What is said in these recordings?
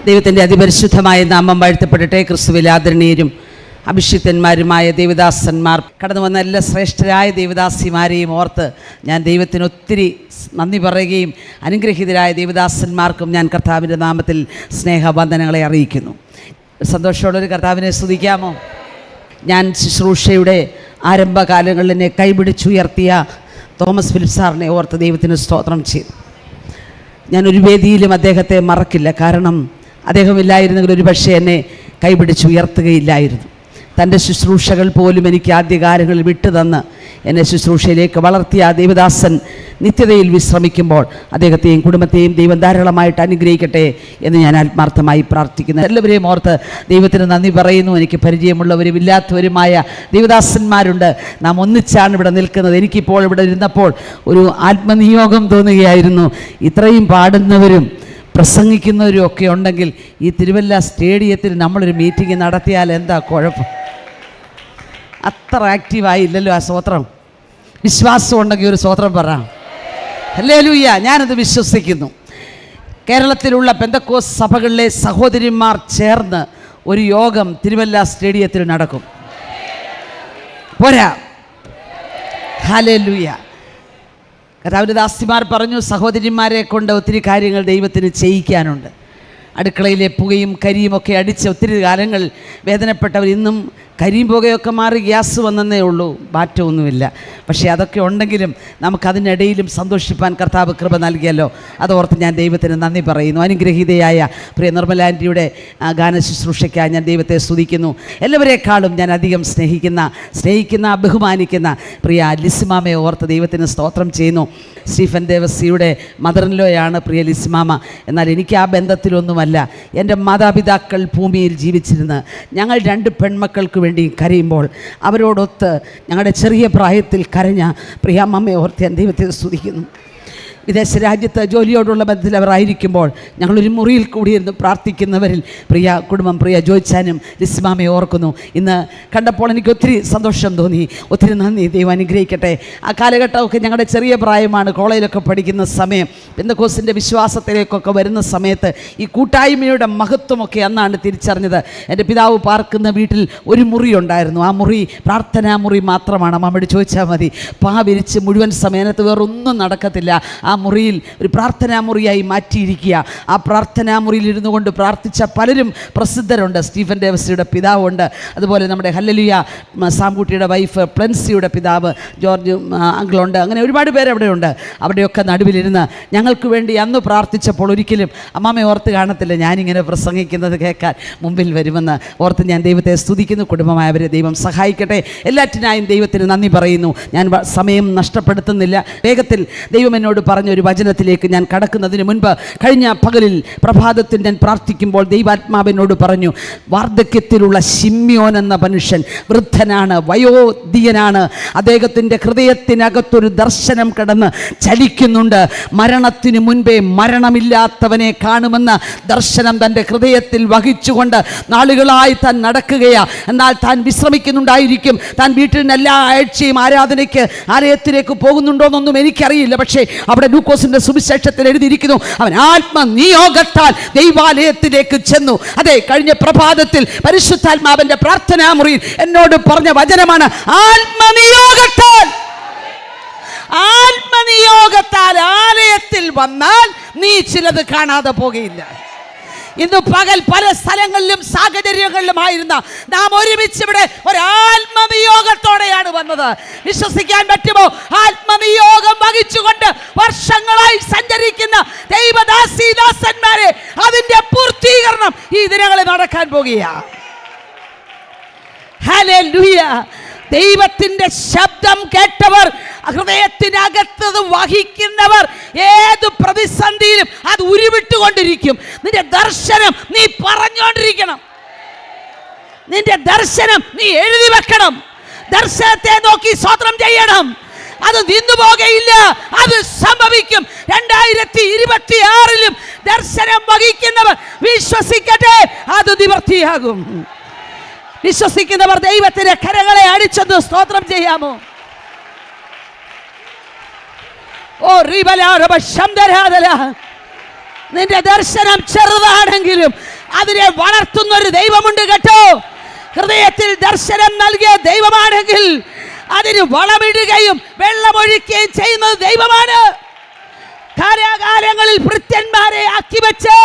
ദൈവത്തിൻ്റെ അതിപരിശുദ്ധമായ നാമം വാഴ്ത്തപ്പെടട്ടെ. ക്രിസ്തുവിൽ ആദരണീയരും അഭിഷിക്തന്മാരുമായ ദേവദാസന്മാർ, കടന്നു വന്ന എല്ലാ ശ്രേഷ്ഠരായ ദേവദാസിമാരെയും ഓർത്ത് ഞാൻ ദൈവത്തിന് ഒത്തിരി നന്ദി പറയുകയും അനുഗ്രഹീതരായ ദേവദാസന്മാർക്കും ഞാൻ കർത്താവിൻ്റെ നാമത്തിൽ സ്നേഹവന്ദനങ്ങളെ അറിയിക്കുന്നു. സന്തോഷമുള്ളൊരു കർത്താവിനെ സ്തുതിക്കാമോ? ഞാൻ ശുശ്രൂഷയുടെ ആരംഭകാലങ്ങളിൽ എന്നെ കൈപിടിച്ചുയർത്തിയ തോമസ് ഫിലിപ്പ് സാറിനെ ഓർത്ത് ദൈവത്തിന് സ്തോത്രം ചെയ്തു. ഞാനൊരു വേദിയിലും അദ്ദേഹത്തെ മറക്കില്ല. കാരണം അദ്ദേഹമില്ലായിരുന്നെങ്കിൽ ഒരു പക്ഷേ എന്നെ കൈപിടിച്ചുയർത്തുകയില്ലായിരുന്നു. തൻ്റെ ശുശ്രൂഷകൾ പോലും എനിക്ക് ആദ്യകാലങ്ങളിൽ വിട്ടുതന്ന് എന്നെ ശുശ്രൂഷയിലേക്ക് വളർത്തിയ ആ ദേവദാസൻ നിത്യതയിൽ വിശ്രമിക്കുമ്പോൾ അദ്ദേഹത്തെയും കുടുംബത്തെയും ദൈവം ധാരാളമായിട്ട് അനുഗ്രഹിക്കട്ടെ എന്ന് ഞാൻ ആത്മാർത്ഥമായി പ്രാർത്ഥിക്കുന്നു. എല്ലാവരെയും ഓർത്ത് ദൈവത്തിന് നന്ദി പറയുന്നു. എനിക്ക് പരിചയമുള്ളവരും ഇല്ലാത്തവരുമായ ദേവദാസന്മാരുണ്ട്. നാം ഒന്നിച്ചാണ് ഇവിടെ നിൽക്കുന്നത്. എനിക്കിപ്പോൾ ഇവിടെ ഇരുന്നപ്പോൾ ഒരു ആത്മനിയോഗം തോന്നുകയായിരുന്നു. ഇത്രയും പാടുന്നവരും പ്രസംഗിക്കുന്നവരും ഒക്കെ ഉണ്ടെങ്കിൽ ഈ തിരുവല്ല സ്റ്റേഡിയത്തിൽ നമ്മളൊരു മീറ്റിംഗ് നടത്തിയാൽ എന്താ കുഴപ്പം? അത്ര ആക്റ്റീവായില്ലല്ലോ ആ സ്തോത്രം. വിശ്വാസം ഉണ്ടെങ്കിൽ ഒരു സ്തോത്രം പറ. ഹല്ലേലൂയ. ഞാനത് വിശ്വസിക്കുന്നു. കേരളത്തിലുള്ള പെന്തക്കോസ്ത് സഭകളിലെ സഹോദരിമാർ ചേർന്ന് ഒരു യോഗം തിരുവല്ല സ്റ്റേഡിയത്തിൽ നടക്കും. പോരാ? ഹല്ലേലൂയ. കർത്താവിൻ്റെ ദാസിമാർ പറഞ്ഞു, സഹോദരിമാരെ കൊണ്ട് ഒത്തിരി കാര്യങ്ങൾ ദൈവത്തിന് ചെയ്യിക്കാനുണ്ട്. അടുക്കളയിലെ പുകയും കരിയും ഒക്കെ അടിച്ച് ഒത്തിരി കാലങ്ങൾ വേദനപ്പെട്ടവർ ഇന്നും കരിയും പുകയൊക്കെ മാറി ഗ്യാസ് വന്നതേ ഉള്ളൂ, മാറ്റമൊന്നുമില്ല. പക്ഷേ അതൊക്കെ ഉണ്ടെങ്കിലും നമുക്കതിനിടയിലും സന്തോഷിപ്പാൻ കർത്താവ് കൃപ നൽകിയല്ലോ. അതോർത്ത് ഞാൻ ദൈവത്തിന് നന്ദി പറയുന്നു. അനുഗ്രഹീതയായ പ്രിയ നിർമ്മല ആൻറ്റിയുടെ ഗാന ശുശ്രൂഷയ്ക്കായി ഞാൻ ദൈവത്തെ സ്തുതിക്കുന്നു. എല്ലാവരെക്കാളും ഞാൻ അധികം സ്നേഹിക്കുന്ന ബഹുമാനിക്കുന്ന പ്രിയ ലിസിമാമയെ ഓർത്ത് ദൈവത്തിന് സ്തോത്രം ചെയ്യുന്നു. സ്റ്റീഫൻ ദേവസിയുടെ മദറിൻലോയാണ് പ്രിയ ലിസിമാമ. എന്നാൽ എനിക്ക് ആ ബന്ധത്തിലൊന്നുമല്ല. എൻ്റെ മാതാപിതാക്കൾ ഭൂമിയിൽ ജീവിച്ചിരുന്ന് ഞങ്ങൾ 2 പെൺമക്കൾക്ക് വേണ്ടി കരയുമ്പോൾ അവരോടൊത്ത് ഞങ്ങളുടെ ചെറിയ പ്രായത്തിൽ കരഞ്ഞ പ്രിയാമ്മയെ ഓർത്ത് ഞാൻ ദൈവത്തെ സ്തുതിക്കുന്നു. വിദേശ രാജ്യത്ത് ജോലിയോടുള്ള ബന്ധത്തിൽ അവരായിരിക്കുമ്പോൾ ഞങ്ങളൊരു മുറിയിൽ കൂടിയിരുന്ന് പ്രാർത്ഥിക്കുന്നവരിൽ പ്രിയ കുടുംബം, പ്രിയ ജോയ്ച്ചാനും ലിസ്മാമയെ ഓർക്കുന്നു. ഇന്ന് കണ്ടപ്പോൾ എനിക്ക് ഒത്തിരി സന്തോഷം തോന്നി. ഒത്തിരി നന്ദി. ദൈവം അനുഗ്രഹിക്കട്ടെ. ആ കാലഘട്ടമൊക്കെ ഞങ്ങളുടെ ചെറിയ പ്രായമാണ്. കോളേജിലൊക്കെ പഠിക്കുന്ന സമയം, പെന്തക്കോസ്തിൻ്റെ വിശ്വാസത്തിലേക്കൊക്കെ വരുന്ന സമയത്ത് ഈ കൂട്ടായ്മയുടെ മഹത്വമൊക്കെ അന്നാണ് തിരിച്ചറിഞ്ഞത്. എൻ്റെ പിതാവ് പാർക്കുന്ന വീട്ടിൽ ഒരു മുറി ഉണ്ടായിരുന്നു. ആ മുറി പ്രാർത്ഥനാ മുറി മാത്രമാണ്. അമ്മയോട് ചോദിച്ചാൽ മതി. വിരിച്ച് മുഴുവൻ സമയത്ത് വേറൊന്നും നടക്കത്തില്ല. ആ മുറിയിൽ ഒരു പ്രാർത്ഥനാ മുറിയായി മാറ്റിയിരിക്കുക. ആ പ്രാർത്ഥനാ മുറിയിൽ ഇരുന്നു കൊണ്ട് പ്രാർത്ഥിച്ച പലരും പ്രസിദ്ധരുണ്ട്. സ്റ്റീഫൻ ദേവസിയുടെ പിതാവുണ്ട്, അതുപോലെ നമ്മുടെ ഹല്ലേലൂയ സാംകുട്ടിയുടെ വൈഫ് പ്ലൻസിയുടെ പിതാവ് ജോർജ് അങ്കിളുണ്ട്. അങ്ങനെ ഒരുപാട് പേര് അവിടെയുണ്ട്. അവിടെയൊക്കെ നടുവിലിരുന്ന് ഞങ്ങൾക്ക് വേണ്ടി അന്ന് പ്രാർത്ഥിച്ചപ്പോൾ ഒരിക്കലും അമ്മാമ്മയെ ഓർത്ത് കാണത്തില്ല ഞാനിങ്ങനെ പ്രസംഗിക്കുന്നത് കേൾക്കാൻ മുമ്പിൽ വരുമെന്ന് ഓർത്ത് ഞാൻ ദൈവത്തെ സ്തുതിക്കുന്നു. കുടുംബമായവരെ ദൈവം സഹായിക്കട്ടെ. എല്ലാറ്റിനായും ദൈവത്തിന് നന്ദി പറയുന്നു. ഞാൻ സമയം നഷ്ടപ്പെടുത്തുന്നില്ല. വേഗത്തിൽ ദൈവം എന്നോട് പറഞ്ഞ ഒരു വചനത്തിലേക്ക് ഞാൻ കടക്കുന്നതിന് മുൻപ്, കഴിഞ്ഞ പകലിൽ പ്രഭാതത്തിൽ ഞാൻ പ്രാർത്ഥിക്കുമ്പോൾ ദൈവാത്മാവിനോട് പറഞ്ഞു, വാർദ്ധക്യത്തിലുള്ള ശിമ്യോൻ എന്ന മനുഷ്യൻ വൃദ്ധനാണ്, വയോധികനാണ്. അദ്ദേഹത്തിൻ്റെ ഹൃദയത്തിനകത്തൊരു ദർശനം കിടന്ന് ചലിക്കുന്നുണ്ട്. മരണത്തിന് മുൻപേ മരണമില്ലാത്തവനെ കാണുമെന്ന ദർശനം തൻ്റെ ഹൃദയത്തിൽ വഹിച്ചുകൊണ്ട് നാളുകളായി താൻ നടക്കുകയാ. എന്നാൽ താൻ വിശ്രമിക്കുന്നുണ്ടായിരിക്കും. താൻ വീട്ടിൽ നിന്ന് എല്ലാ ആഴ്ചയും ആരാധനയ്ക്ക് ആലയത്തിലേക്ക് പോകുന്നുണ്ടോയെന്നൊന്നും എനിക്കറിയില്ല. പക്ഷേ അവിടെ ലൂക്കോസിന്റെ സുവിശേഷത്തിൽ എഴുതിയിരിക്കുന്നു, അവൻ ആത്മനിയോഗത്താൽ ദൈവാലയത്തിലേക്ക് ചെന്നു. അതെ, കഴിഞ്ഞ പ്രഭാതത്തിൽ പരിശുദ്ധാത്മാവിന്റെ പ്രാർത്ഥനാ മുറിയിൽ എന്നോട് പറഞ്ഞ വചനമാണ് ആത്മനിയോഗത്താൽ ആലയത്തിൽ വന്നാൽ നീ ചിലത് കാണാതെ പോകുകയില്ല. ഇന്ന് പകൽ പല സ്ഥലങ്ങളിലും സാഹചര്യങ്ങളിലുമായിരുന്ന നാം ഒരുമിച്ച് ഇവിടെ ഒരു ആത്മനിയോഗത്തോടെയാണ് വന്നത്. വിശ്വസിക്കാൻ പറ്റുമോ? ആത്മനിയോഗം വഹിച്ചുകൊണ്ട് വർഷങ്ങളായി സഞ്ചരിക്കുന്ന ദൈവദാസന്മാരെ അതിന്റെ പൂർത്തീകരണം ഈ ദിനങ്ങളിൽ നടക്കാൻ പോകുകയാണ്. ഹല്ലേലൂയ. ദൈവത്തിന്റെ ശബ്ദം കേട്ടവർ, ഹൃദയത്തിനകത്തത് വഹിക്കുന്നവർ ഏത് പ്രതിസന്ധിയിലും അത് ഉരുവിട്ടുകൊണ്ടിരിക്കും. നിന്റെ ദർശനം നീ പറഞ്ഞുകൊണ്ടിരിക്കണം. നിന്റെ ദർശനം നീ എഴുതി വെക്കണം. ദർശനത്തെ നോക്കി സ്തോത്രം ചെയ്യണം. അത് നിന്നുപോകയില്ല, അത് സംഭവിക്കും. 2026 ദർശനം വഹിക്കുന്നവർ വിശ്വസിക്കട്ടെ, അത് നിവൃത്തിയാകും. വിശ്വസിക്കുന്നവർ ദൈവത്തിന്റെ കരങ്ങളെ അടിച്ചെന്ന് സ്തോത്രം ചെയ്യാമോ? ഓ റിബലാരബ ശംദരാദല, നിന്റെ ദർശനം ചെറുതാണെങ്കിലും അതിനെ വളർത്തുന്നൊരു ദൈവമുണ്ട് കേട്ടോ. ഹൃദയത്തിൽ ദർശനം നൽകിയ ദൈവമാണെങ്കിൽ അതിന് വളമിടുകയും വെള്ളമൊഴിക്കുകയും ചെയ്യുന്നത് ദൈവമാണ്. കാലാകാലങ്ങളിൽ ഭൃത്യന്മാരെ ആക്കി വെച്ച്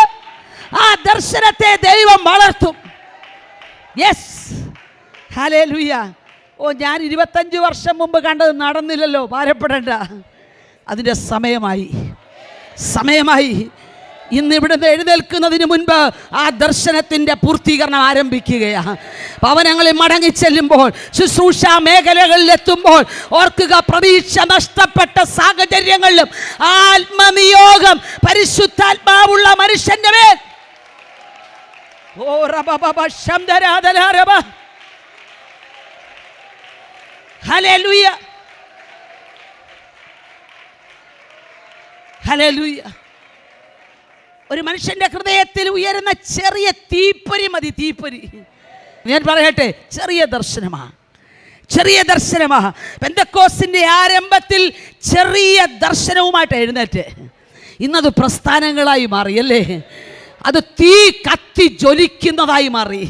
ആ ദർശനത്തെ ദൈവം വളർത്തും. Yes, hallelujah. ഞാൻ 25 വർഷം മുമ്പ് കണ്ടത് നടന്നില്ലല്ലോ, ഭാരപ്പെടേണ്ട. അതിൻ്റെ സമയമായി. ഇന്ന് ഇവിടുന്ന് എഴുന്നേൽക്കുന്നതിന് മുൻപ് ആ ദർശനത്തിൻ്റെ പൂർത്തീകരണം ആരംഭിക്കുകയാണ്. ഭവനങ്ങളിൽ മടങ്ങിച്ചെല്ലുമ്പോൾ, ശുശ്രൂഷ മേഖലകളിലെത്തുമ്പോൾ ഓർക്കുക, പ്രതീക്ഷ നഷ്ടപ്പെട്ട സാഹചര്യങ്ങളിലും ആത്മനിയോഗം പരിശുദ്ധാത്മാവുള്ള മനുഷ്യന്റെ മേൽ ഹല്ലേലൂയ, ഹല്ലേലൂയ. ഒരു മനുഷ്യന്റെ ഹൃദയത്തിൽ ഉയരുന്ന ചെറിയ തീപ്പൊരി മതി, തീപ്പൊരി. ഞാൻ പറയട്ടെ, ചെറിയ ദർശനമാ. പെന്തക്കോസ്തിന്റെ ആരംഭത്തിൽ ചെറിയ ദർശനവുമായിട്ട് എഴുന്നേറ്റ് ഇന്നത് പ്രസ്ഥാനങ്ങളായി മാറി അല്ലേ. അത് തീ കത്തി ജ്വലിക്കുന്നതായി മാറി.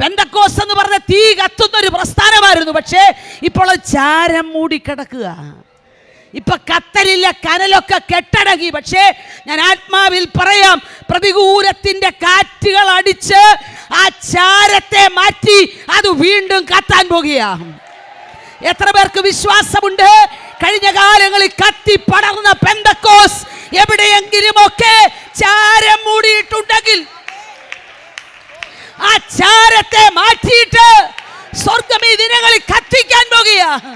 പെന്തക്കോസ്ത് എന്ന് പറഞ്ഞ തീ കത്തുന്ന ഒരു പ്രസ്ഥാനമായിരുന്നു. പക്ഷേ ഇപ്പോൾ ചാരം മൂടിക്കിടക്കുക. ഇപ്പൊ കത്തലില്ല, കനലൊക്കെ കെട്ടടങ്ങി. പക്ഷേ ഞാൻ ആത്മാവിൽ പറയാം, പ്രതികൂലത്തിന്റെ കാറ്റുകൾ അടിച്ച് ആ ചാരത്തെ മാറ്റി അത് വീണ്ടും കത്താൻ പോകുകയാണ്. എത്ര പേർക്ക് വിശ്വാസമുണ്ട്? കഴിഞ്ഞ കാലങ്ങളിൽ കത്തി പടർന്ന പെന്തക്കോസ് എവിടെയെങ്കിലുമൊക്കെ ചാരം മൂടിയിട്ടുണ്ടെങ്കിൽ ആ ചാരത്തെ മാറ്റിയിട്ട് സ്വർഗം ഈ ദിനങ്ങളിൽ കത്തിക്കാൻ പോകുകയാണ്.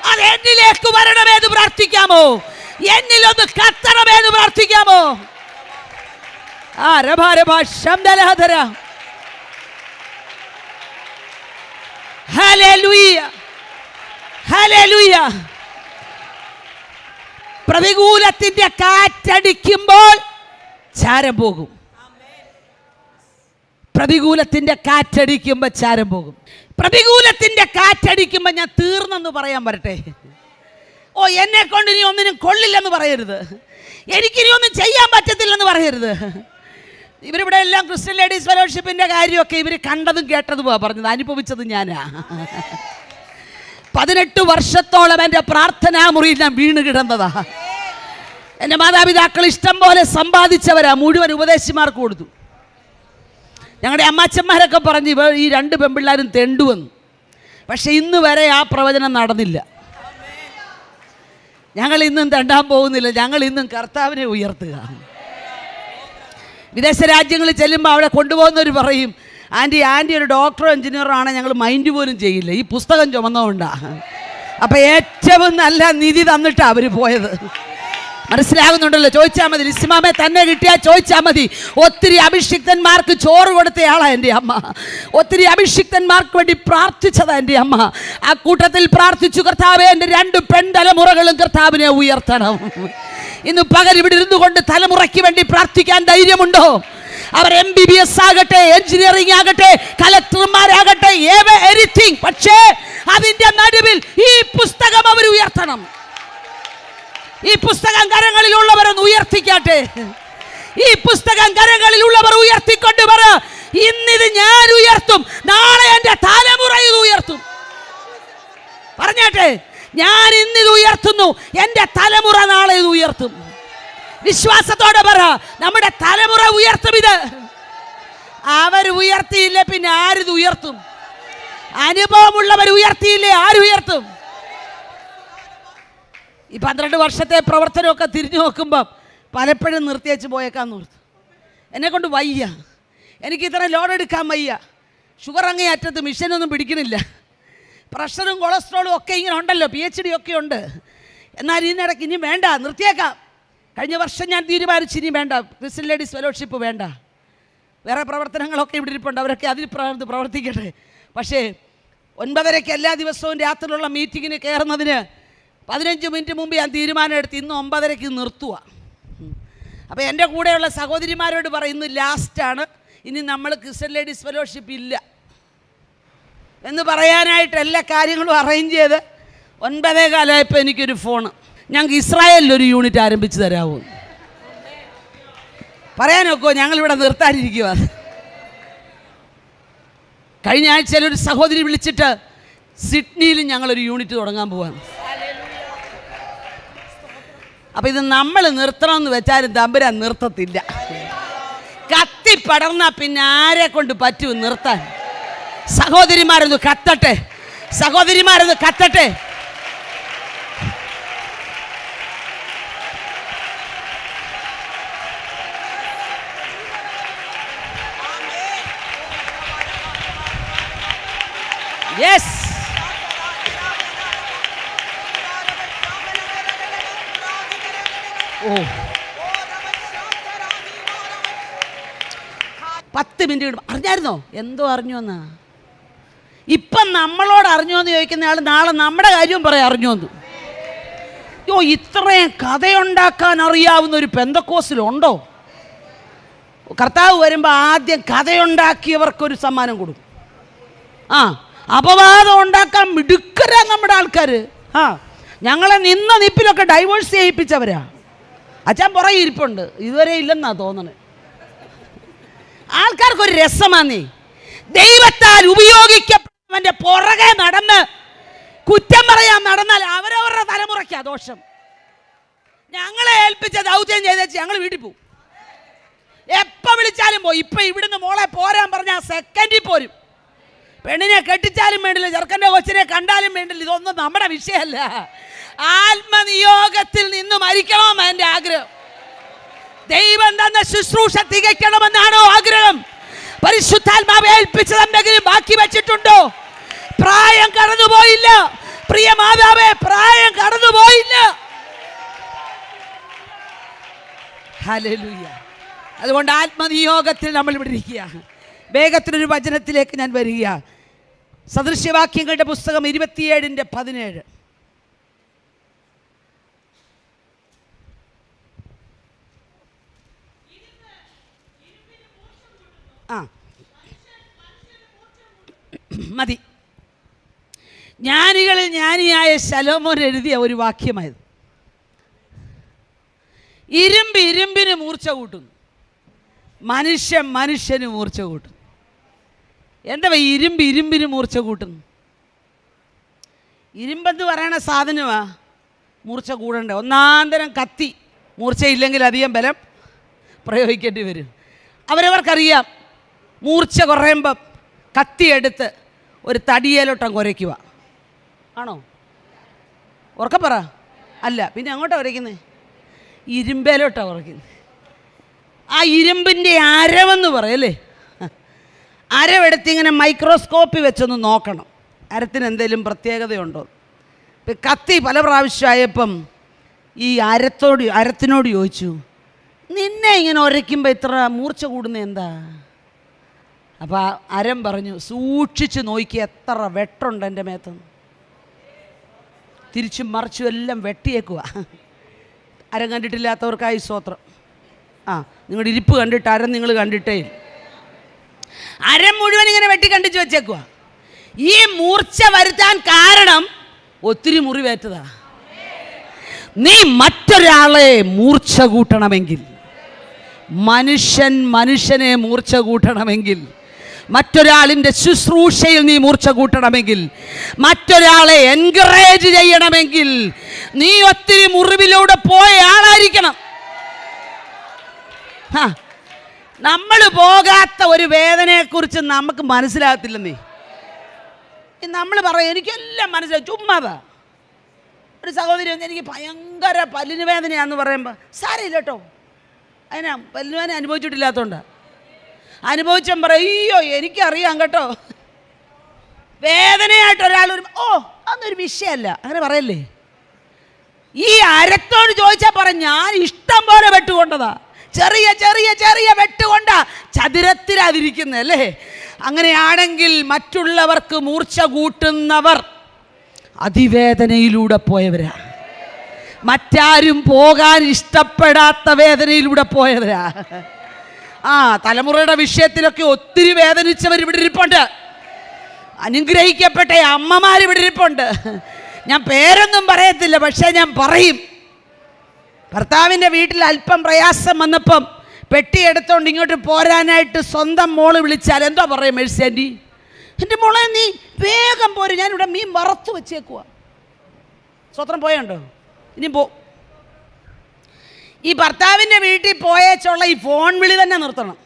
അത് എന്നിലേക്ക് വരണമേന്ന് പ്രാർത്ഥിക്കാമോ? എന്നിലൊന്ന് കത്തണമേന്ന് പ്രാർത്ഥിക്കാമോ? Hallelujah, hallelujah. പ്രതികൂലത്തിന്റെ കാറ്റടിക്കുമ്പോൾ ചാരം പോകും. പ്രതികൂലത്തിന്റെ കാറ്റടിക്കുമ്പോൾ ചാരം പോകും. പ്രതികൂലത്തിന്റെ കാറ്റടിക്കുമ്പോൾ ഞാൻ തീർന്നെന്ന് പറയാൻ വരട്ടെ. എന്നെ കൊണ്ട് ഇനി ഒന്നിനും കൊള്ളില്ലെന്ന് പറയരുത്. എനിക്കിനി ഒന്നും ചെയ്യാൻ പറ്റത്തില്ലെന്ന് പറയരുത്. ഇവരിവിടെ എല്ലാം ക്രിസ്ത്യൻ ലേഡീസ് ഫെലോഷിപ്പിന്റെ കാര്യമൊക്കെ ഇവർ കണ്ടതും കേട്ടതുമാണ് പറഞ്ഞത്, അനുഭവിച്ചത് ഞാനാ. 18 വർഷത്തോളം എൻ്റെ പ്രാർത്ഥനാ മുറിയിൽ ഞാൻ വീണ് കിടന്നതാ. എൻ്റെ മാതാപിതാക്കൾ ഇഷ്ടം പോലെ സമ്പാദിച്ചവരാ, മുഴുവൻ ഉപദേശിമാർക്ക് കൊടുത്തു. ഞങ്ങളുടെ അമ്മാച്ചന്മാരൊക്കെ പറഞ്ഞു ഈ 2 പെൺപിള്ളേരും തെണ്ടുവന്നു. പക്ഷെ ഇന്ന് വരെ ആ പ്രവചനം നടന്നില്ല. ഞങ്ങൾ ഇന്നും തെണ്ടാൻ പോകുന്നില്ല. ഞങ്ങൾ ഇന്നും കർത്താവിനെ ഉയർത്തുക. വിദേശ രാജ്യങ്ങളിൽ ചെല്ലുമ്പോൾ അവിടെ കൊണ്ടുപോകുന്നവർ പറയും, ആൻറ്റി ഒരു ഡോക്ടറോ എഞ്ചിനീയറോ ആണ്, ഞങ്ങൾ മൈൻഡ് പോലും ചെയ്യില്ല, ഈ പുസ്തകം ചുമന്നുകൊണ്ടാണ്. അപ്പം ഏറ്റവും നല്ല നിധി തന്നിട്ടാണ് അവർ പോയത്. മനസ്സിലാകുന്നുണ്ടല്ലോ? ചോദിച്ചാൽ മതി. ലിസിമാമെ തന്നെ കിട്ടിയാൽ ചോദിച്ചാൽ മതി. ഒത്തിരി അഭിഷിക്തന്മാർക്ക് ചോറ് കൊടുത്തയാളാണ് എൻ്റെ അമ്മ. ഒത്തിരി അഭിഷിക്തന്മാർക്ക് വേണ്ടി പ്രാർത്ഥിച്ചതാണ് എൻ്റെ അമ്മ. ആ കൂട്ടത്തിൽ പ്രാർത്ഥിച്ചു, കർത്താവേ എൻ്റെ 2 പെൺതലമുറകളും കർത്താവിനെ ഉയർത്തണം. ഇന്ന് പകൽ ഇവിടെ ഇരുന്നു കൊണ്ട് തലമുറയ്ക്ക് വേണ്ടി പ്രാർത്ഥിക്കാൻ ധൈര്യമുണ്ടോ? അവർ MBBS ആകട്ടെ, എഞ്ചിനീയറിംഗ് ആകട്ടെ, കലക്ടർമാരാകട്ടെ, എനിത്തിങ്. പക്ഷേ അതിൻ്റെ നടുവിൽ ഈ പുസ്തകം അവർ ഉയർത്തണം. ഈ പുസ്തകം കരങ്ങളിലുള്ളവരൊന്ന് ഉയർത്തിക്കാട്ടെ. ഈ പുസ്തകം കരങ്ങളിലുള്ളവർ ഉയർത്തിക്കൊണ്ട് പറ, ഇന്നിത് ഞാൻ ഉയർത്തും, നാളെ എൻ്റെ തലമുറ ഇത് ഉയർത്തും. പറഞ്ഞാട്ടെ, ഞാൻ ഇന്നിത് ഉയർത്തുന്നു, എൻ്റെ തലമുറ നാളെ ഇത് ഉയർത്തും. വിശ്വാസത്തോടെ പറ, നമ്മുടെ തലമുറ ഉയർത്തും ഇത്. അവർ ഉയർത്തിയില്ല പിന്നെ ആരിത് ഉയർത്തും? അനുഭവമുള്ളവർ ഉയർത്തിയില്ലേ, ആരുയർത്തും? ഈ 12 വർഷത്തെ പ്രവർത്തനമൊക്കെ തിരിഞ്ഞു നോക്കുമ്പം പലപ്പോഴും നിർത്തിയേച്ച് പോയേക്കാന്ന് ഓർത്തു. എന്നെക്കൊണ്ട് വയ്യ, എനിക്ക് ഇത്ര ലോഡ് എടുക്കാൻ വയ്യ. ഷുഗർ അങ്ങേ അറ്റത്ത്, മിഷനൊന്നും പിടിക്കണില്ല. പ്രഷറും കൊളസ്ട്രോളും ഒക്കെ ഇങ്ങനെ ഉണ്ടല്ലോ, PhD ഒക്കെ ഉണ്ട്. എന്നാൽ ഇതിനിടയ്ക്ക് ഇനി വേണ്ട, നിർത്തിയേക്കാം. കഴിഞ്ഞ വർഷം ഞാൻ തീരുമാനിച്ചു, ഇനി വേണ്ട, ക്രിസ്ത്യൻ ലേഡീസ് ഫെലോഷിപ്പ് വേണ്ട. വേറെ പ്രവർത്തനങ്ങളൊക്കെ ഇവിടെ ഇരിപ്പുണ്ട്, അവരൊക്കെ അതിൽ പ്രവർത്തിക്കട്ടെ. പക്ഷേ 9:30 എല്ലാ ദിവസവും രാത്രിയിലുള്ള മീറ്റിങ്ങിന് കയറുന്നതിന് 15 മിനിറ്റ് മുമ്പ് ഞാൻ തീരുമാനം എടുത്ത് ഇന്ന് 9:30 നിർത്തുക. അപ്പോൾ എൻ്റെ കൂടെയുള്ള സഹോദരിമാരോട് പറയും, ഇന്ന് ലാസ്റ്റാണ്, ഇനി നമ്മൾ ക്രിസ്ത്യൻ ലേഡീസ് ഫെലോഷിപ്പ് ഇല്ല എന്ന് പറയാനായിട്ട് എല്ലാ കാര്യങ്ങളും അറേഞ്ച് ചെയ്ത് 9:15 എനിക്കൊരു ഫോണ്, ഞങ്ങൾക്ക് ഇസ്രായേലിലൊരു യൂണിറ്റ് ആരംഭിച്ച് തരാമോ? പറയാനൊക്കെ ഞങ്ങളിവിടെ നിർത്താനിരിക്കുക. കഴിഞ്ഞ ആഴ്ചയിൽ ഒരു സഹോദരി വിളിച്ചിട്ട് സിഡ്നിയിൽ ഞങ്ങളൊരു യൂണിറ്റ് തുടങ്ങാൻ പോവാണ്. അപ്പം ഇത് നമ്മൾ നിർത്തണമെന്ന് വെച്ചാലും തമ്പുരാൻ നിർത്തത്തില്ല. കത്തി പടർന്നാൽ പിന്നെ ആരെ കൊണ്ട് പറ്റൂ നിർത്താൻ? സഹോദരിമാരൊന്ന് കത്തട്ടെ, സഹോദരിമാരൊന്ന് കത്തട്ടെ. യെസ്, ഓ 10 മിനിറ്റ് അറിഞ്ഞായിരുന്നോ? എന്തോ അറിഞ്ഞു എന്നാ. ഇപ്പം നമ്മളോട് അറിഞ്ഞോന്ന് ചോദിക്കുന്ന ആൾ നാളെ നമ്മുടെ കാര്യവും പറയാം അറിഞ്ഞോന്ന്. ഇത്രയും കഥയുണ്ടാക്കാൻ അറിയാവുന്ന ഒരു പെന്തക്കോസിലുണ്ടോ? കർത്താവ് വരുമ്പോൾ ആദ്യം കഥയുണ്ടാക്കിയവർക്കൊരു സമ്മാനം കൊടുക്കും. അപവാദം ഉണ്ടാക്കാൻ മിടുക്കരാ നമ്മുടെ ആൾക്കാർ. ഞങ്ങളെ നിന്ന നിപ്പിലൊക്കെ ഡൈവേഴ്സ് ചെയ്യിപ്പിച്ചവരാ. അച്ഛൻ പുറകെ ഇരിപ്പുണ്ട്, ഇതുവരെ ഇല്ലെന്നാ തോന്നണേ. ആൾക്കാർക്കൊരു രസമാന്നേ, ദൈവത്താൽ ഉപയോഗിക്കപ്പെട്ടവന്റെ പുറകെ നടന്ന് കുറ്റം പറയാൻ നടന്നാൽ അവരവരുടെ തലമുറയ്ക്കാ ദോഷം. ഞങ്ങളെ ഏൽപ്പിച്ച ദൗത്യം ചെയ്തേച്ച് ഞങ്ങൾ വീട്ടിൽ പോവും. എപ്പോൾ വിളിച്ചാലും പോയി. ഇപ്പം ഇവിടുന്ന് മോളെ പോരാൻ പറഞ്ഞാൽ സെക്കൻഡിൽ പോരും. പെണ്ണിനെ കെട്ടിച്ചാലും വേണ്ടില്ല, ചെറുക്കൻ്റെ കൊച്ചിനെ കണ്ടാലും വേണ്ടില്ല. ഇതൊന്നും നമ്മുടെ വിഷയമല്ല. ആത്മനിയോഗത്തിൽ നിന്ന് മരിക്കണമെന്ന് എൻ്റെ ആഗ്രഹം. ദൈവം തന്ന ശുശ്രൂഷ തികയ്ക്കണമെന്നാണോ ആഗ്രഹം? പരിശുദ്ധാത്മാവ് ഏൽപ്പിച്ചതെന്തെങ്കിലും ബാക്കി വെച്ചിട്ടുണ്ടോ? പ്രായം കടന്നുപോയില്ല പ്രിയ മാതാവേ, പ്രായം കടന്നുപോയില്ല. ഹല്ലേലൂയ. അതുകൊണ്ട് ആത്മനിയോഗത്തിൽ നമ്മൾ ഇവിടെ ഇരിക്കുക. വേഗത്തിലൊരു വചനത്തിലേക്ക് ഞാൻ വരിക. സദൃശ്യവാക്യങ്ങളുടെ പുസ്തകം 27:17. മതി. ജ്ഞാനികളിൽ ജ്ഞാനിയായ ശലോമോൻ എഴുതിയ ഒരു വാക്യമായത്. ഇരുമ്പ് ഇരുമ്പിന് മൂർച്ച കൂട്ടുന്നു, മനുഷ്യൻ മനുഷ്യന് മൂർച്ച കൂട്ടുന്നു. എന്താ ഇരുമ്പ് ഇരുമ്പിന് മൂർച്ച കൂട്ടുന്നു? ഇരുമ്പെന്ന് പറയണ സാധനമാ മൂർച്ച കൂടണ്ടേ. ഒന്നാന്തരം കത്തി മൂർച്ചയില്ലെങ്കിൽ അധികം ബലം പ്രയോഗിക്കേണ്ടി വരും. അവരവർക്കറിയാം മൂർച്ച കുറയുമ്പം കത്തിയെടുത്ത് ഒരു തടിയേലോട്ടം കുരയ്ക്കുക. ആണോ? ഉറക്കപ്പറ. അല്ല, പിന്നെ അങ്ങോട്ടാണ് കുരയ്ക്കുന്നത്? ഇരുമ്പേലോട്ടാണ് കുറയ്ക്കുന്നത്. ആ ഇരുമ്പിൻ്റെ അരവെന്ന് പറയല്ലേ, അരവെടുത്തിങ്ങനെ മൈക്രോസ്കോപ്പിൽ വെച്ചൊന്ന് നോക്കണം അരത്തിന് എന്തെങ്കിലും പ്രത്യേകതയുണ്ടോ. ഇപ്പം കത്തി പല പ്രാവശ്യമായപ്പം ഈ അരത്തിനോട് ചോദിച്ചു, നിന്നെ ഇങ്ങനെ ഉരയ്ക്കുമ്പോൾ ഇത്ര മൂർച്ച കൂടുന്നത് എന്താ? അപ്പോൾ അരം പറഞ്ഞു, സൂക്ഷിച്ച് നോക്കി എത്ര വെട്ടുണ്ട് എൻ്റെ മേത്തെന്ന്. തിരിച്ചും മറിച്ചും എല്ലാം വെട്ടിയേക്കുക. അരം കണ്ടിട്ടില്ലാത്തവർക്കായി സ്തോത്രം. നിങ്ങളുടെ ഇരിപ്പ് കണ്ടിട്ട് അരം നിങ്ങൾ കണ്ടിട്ടേ. അരം മുഴുവൻ ഇങ്ങനെ വെട്ടി കണ്ടിച്ച് വെച്ചേക്കുക. ഈ മൂർച്ച വരുത്താൻ കാരണം ഒത്തിരി മുറിവേറ്റതാ. നീ മറ്റൊരാളെ മൂർച്ച കൂട്ടണമെങ്കിൽ, മനുഷ്യൻ മനുഷ്യനെ മൂർച്ച കൂട്ടണമെങ്കിൽ, മറ്റൊരാളിൻ്റെ ശുശ്രൂഷയിൽ നീ മൂർച്ച കൂട്ടണമെങ്കിൽ, മറ്റൊരാളെ എൻകറേജ് ചെയ്യണമെങ്കിൽ നീ ഒത്തിരി മുറിവിലൂടെ പോയ ആളായിരിക്കണം. നമ്മൾ പോകാത്ത ഒരു വേദനയെക്കുറിച്ച് നമുക്ക് മനസ്സിലാകത്തില്ലെന്നേ. നമ്മൾ പറയും എനിക്കെല്ലാം മനസ്സിലാവും, ചുമ്മാതാ. ഒരു സഹോദരി എനിക്ക് ഭയങ്കര പല്ലിന് വേദനയാണെന്ന് പറയുമ്പോൾ സാരമില്ല കേട്ടോ, അതിനാ പല്ലിന് വേദന അനുഭവിച്ചിട്ടില്ലാത്തതുകൊണ്ടാണ്. അനുഭവിച്ചാൽ പറയും അയ്യോ എനിക്കറിയാം കേട്ടോ. വേദനയായിട്ട് ഒരാൾ അതൊന്നൊരു വിഷയമല്ല, അങ്ങനെ പറയല്ലേ. ഈ അരത്തോട് ചോദിച്ചാൽ പറയും ഞാൻ ഇഷ്ടം പോലെ വെട്ടുകൊണ്ടതാ, ചെറിയ ചെറിയ ചെറിയ വെട്ടുകൊണ്ടാ ചതുരത്തിലാതിരിക്കുന്നല്ലേ. അങ്ങനെയാണെങ്കിൽ മറ്റുള്ളവർക്ക് മൂർച്ച കൂട്ടുന്നവർ അതിവേദനയിലൂടെ പോയവരാ, മറ്റാരും പോകാൻ ഇഷ്ടപ്പെടാത്ത വേദനയിലൂടെ പോയവരാ. തലമുറയുടെ വിഷയത്തിലൊക്കെ ഒത്തിരി വേദനിച്ചവർ ഇവിടെ ഇരിപ്പുണ്ട്. അനുഗ്രഹിക്കപ്പെട്ട അമ്മമാർ ഇവിടെ ഇരിപ്പുണ്ട്. ഞാൻ പേരൊന്നും പറയത്തില്ല, പക്ഷേ ഞാൻ പറയും. ഭർത്താവിൻ്റെ വീട്ടിൽ അല്പം പ്രയാസം വന്നപ്പം പെട്ടി എടുത്തോണ്ട് ഇങ്ങോട്ട് പോരാനായിട്ട് സ്വന്തം മോള് വിളിച്ചാൽ എന്താ പറയും? മേഴ്സി ആൻറ്റി, എൻ്റെ മോളെ നീ വേഗം പോരും, ഞാനിവിടെ മീൻ വറുത്ത് വെച്ചേക്കുക. സ്വത്രം പോയുണ്ടോ? ഇനി ഈ ഭർത്താവിൻ്റെ വീട്ടിൽ പോയേച്ചുള്ള ഈ ഫോൺ വിളി തന്നെ നിർത്തണം.